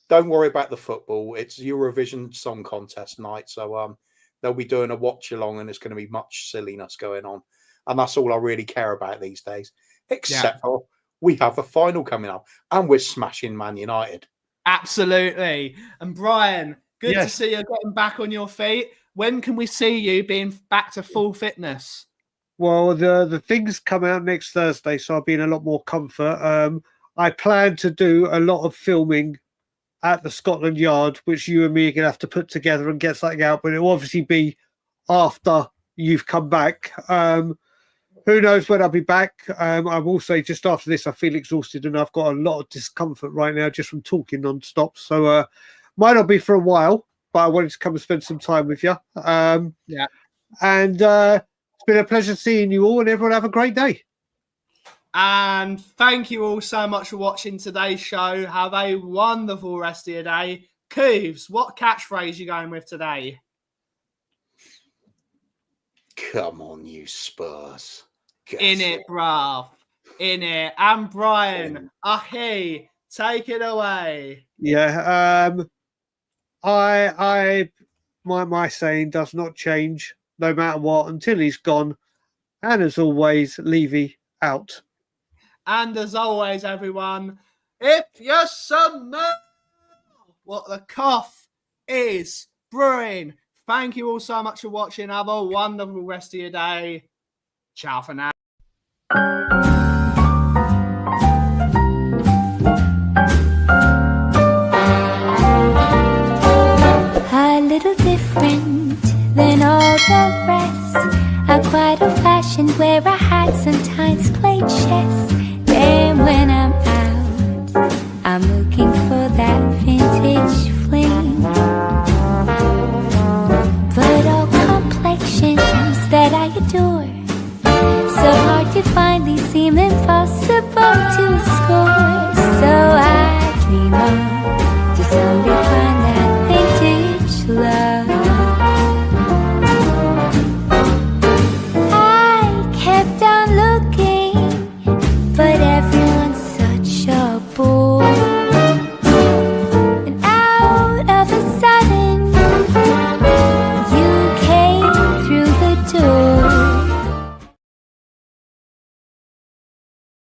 Don't worry about the football. It's Eurovision Song Contest night, so they'll be doing a watch along, and it's going to be much silliness going on, and that's all I really care about these days. Except for we have a final coming up, and we're smashing Man United. Absolutely. And Brian, good to see you getting back on your feet. When can we see you being back to full fitness? Well, the things come out next Thursday, so I'll be in a lot more comfort. I plan to do a lot of filming at the Scotland Yard, which you and me are going to have to put together and get something out, but it will obviously be after you've come back. Who knows when I'll be back? I will say just after this, I feel exhausted and I've got a lot of discomfort right now just from talking non-stop. So might not be for a while, but I wanted to come and spend some time with you. And it's been a pleasure seeing you all, and everyone have a great day. And thank you all so much for watching today's show. Have a wonderful rest of your day. Cooves, what catchphrase are you going with today? Come on, you Spurs. In it, bruv. In it. And Brian, Ahi, take it away. Yeah. My saying does not change no matter what until he's gone. And as always, Levy out. And as always, everyone, if you smell what the cough is brewing, thank you all so much for watching. Have a wonderful rest of your day. Ciao for now. A little different than all the rest. I'm quite old-fashioned, where I had sometimes played chess. Then when I'm out, I'm looking for that vintage fling. But all complexions that I adore, so hard to find, these seem impossible to score. So I dream of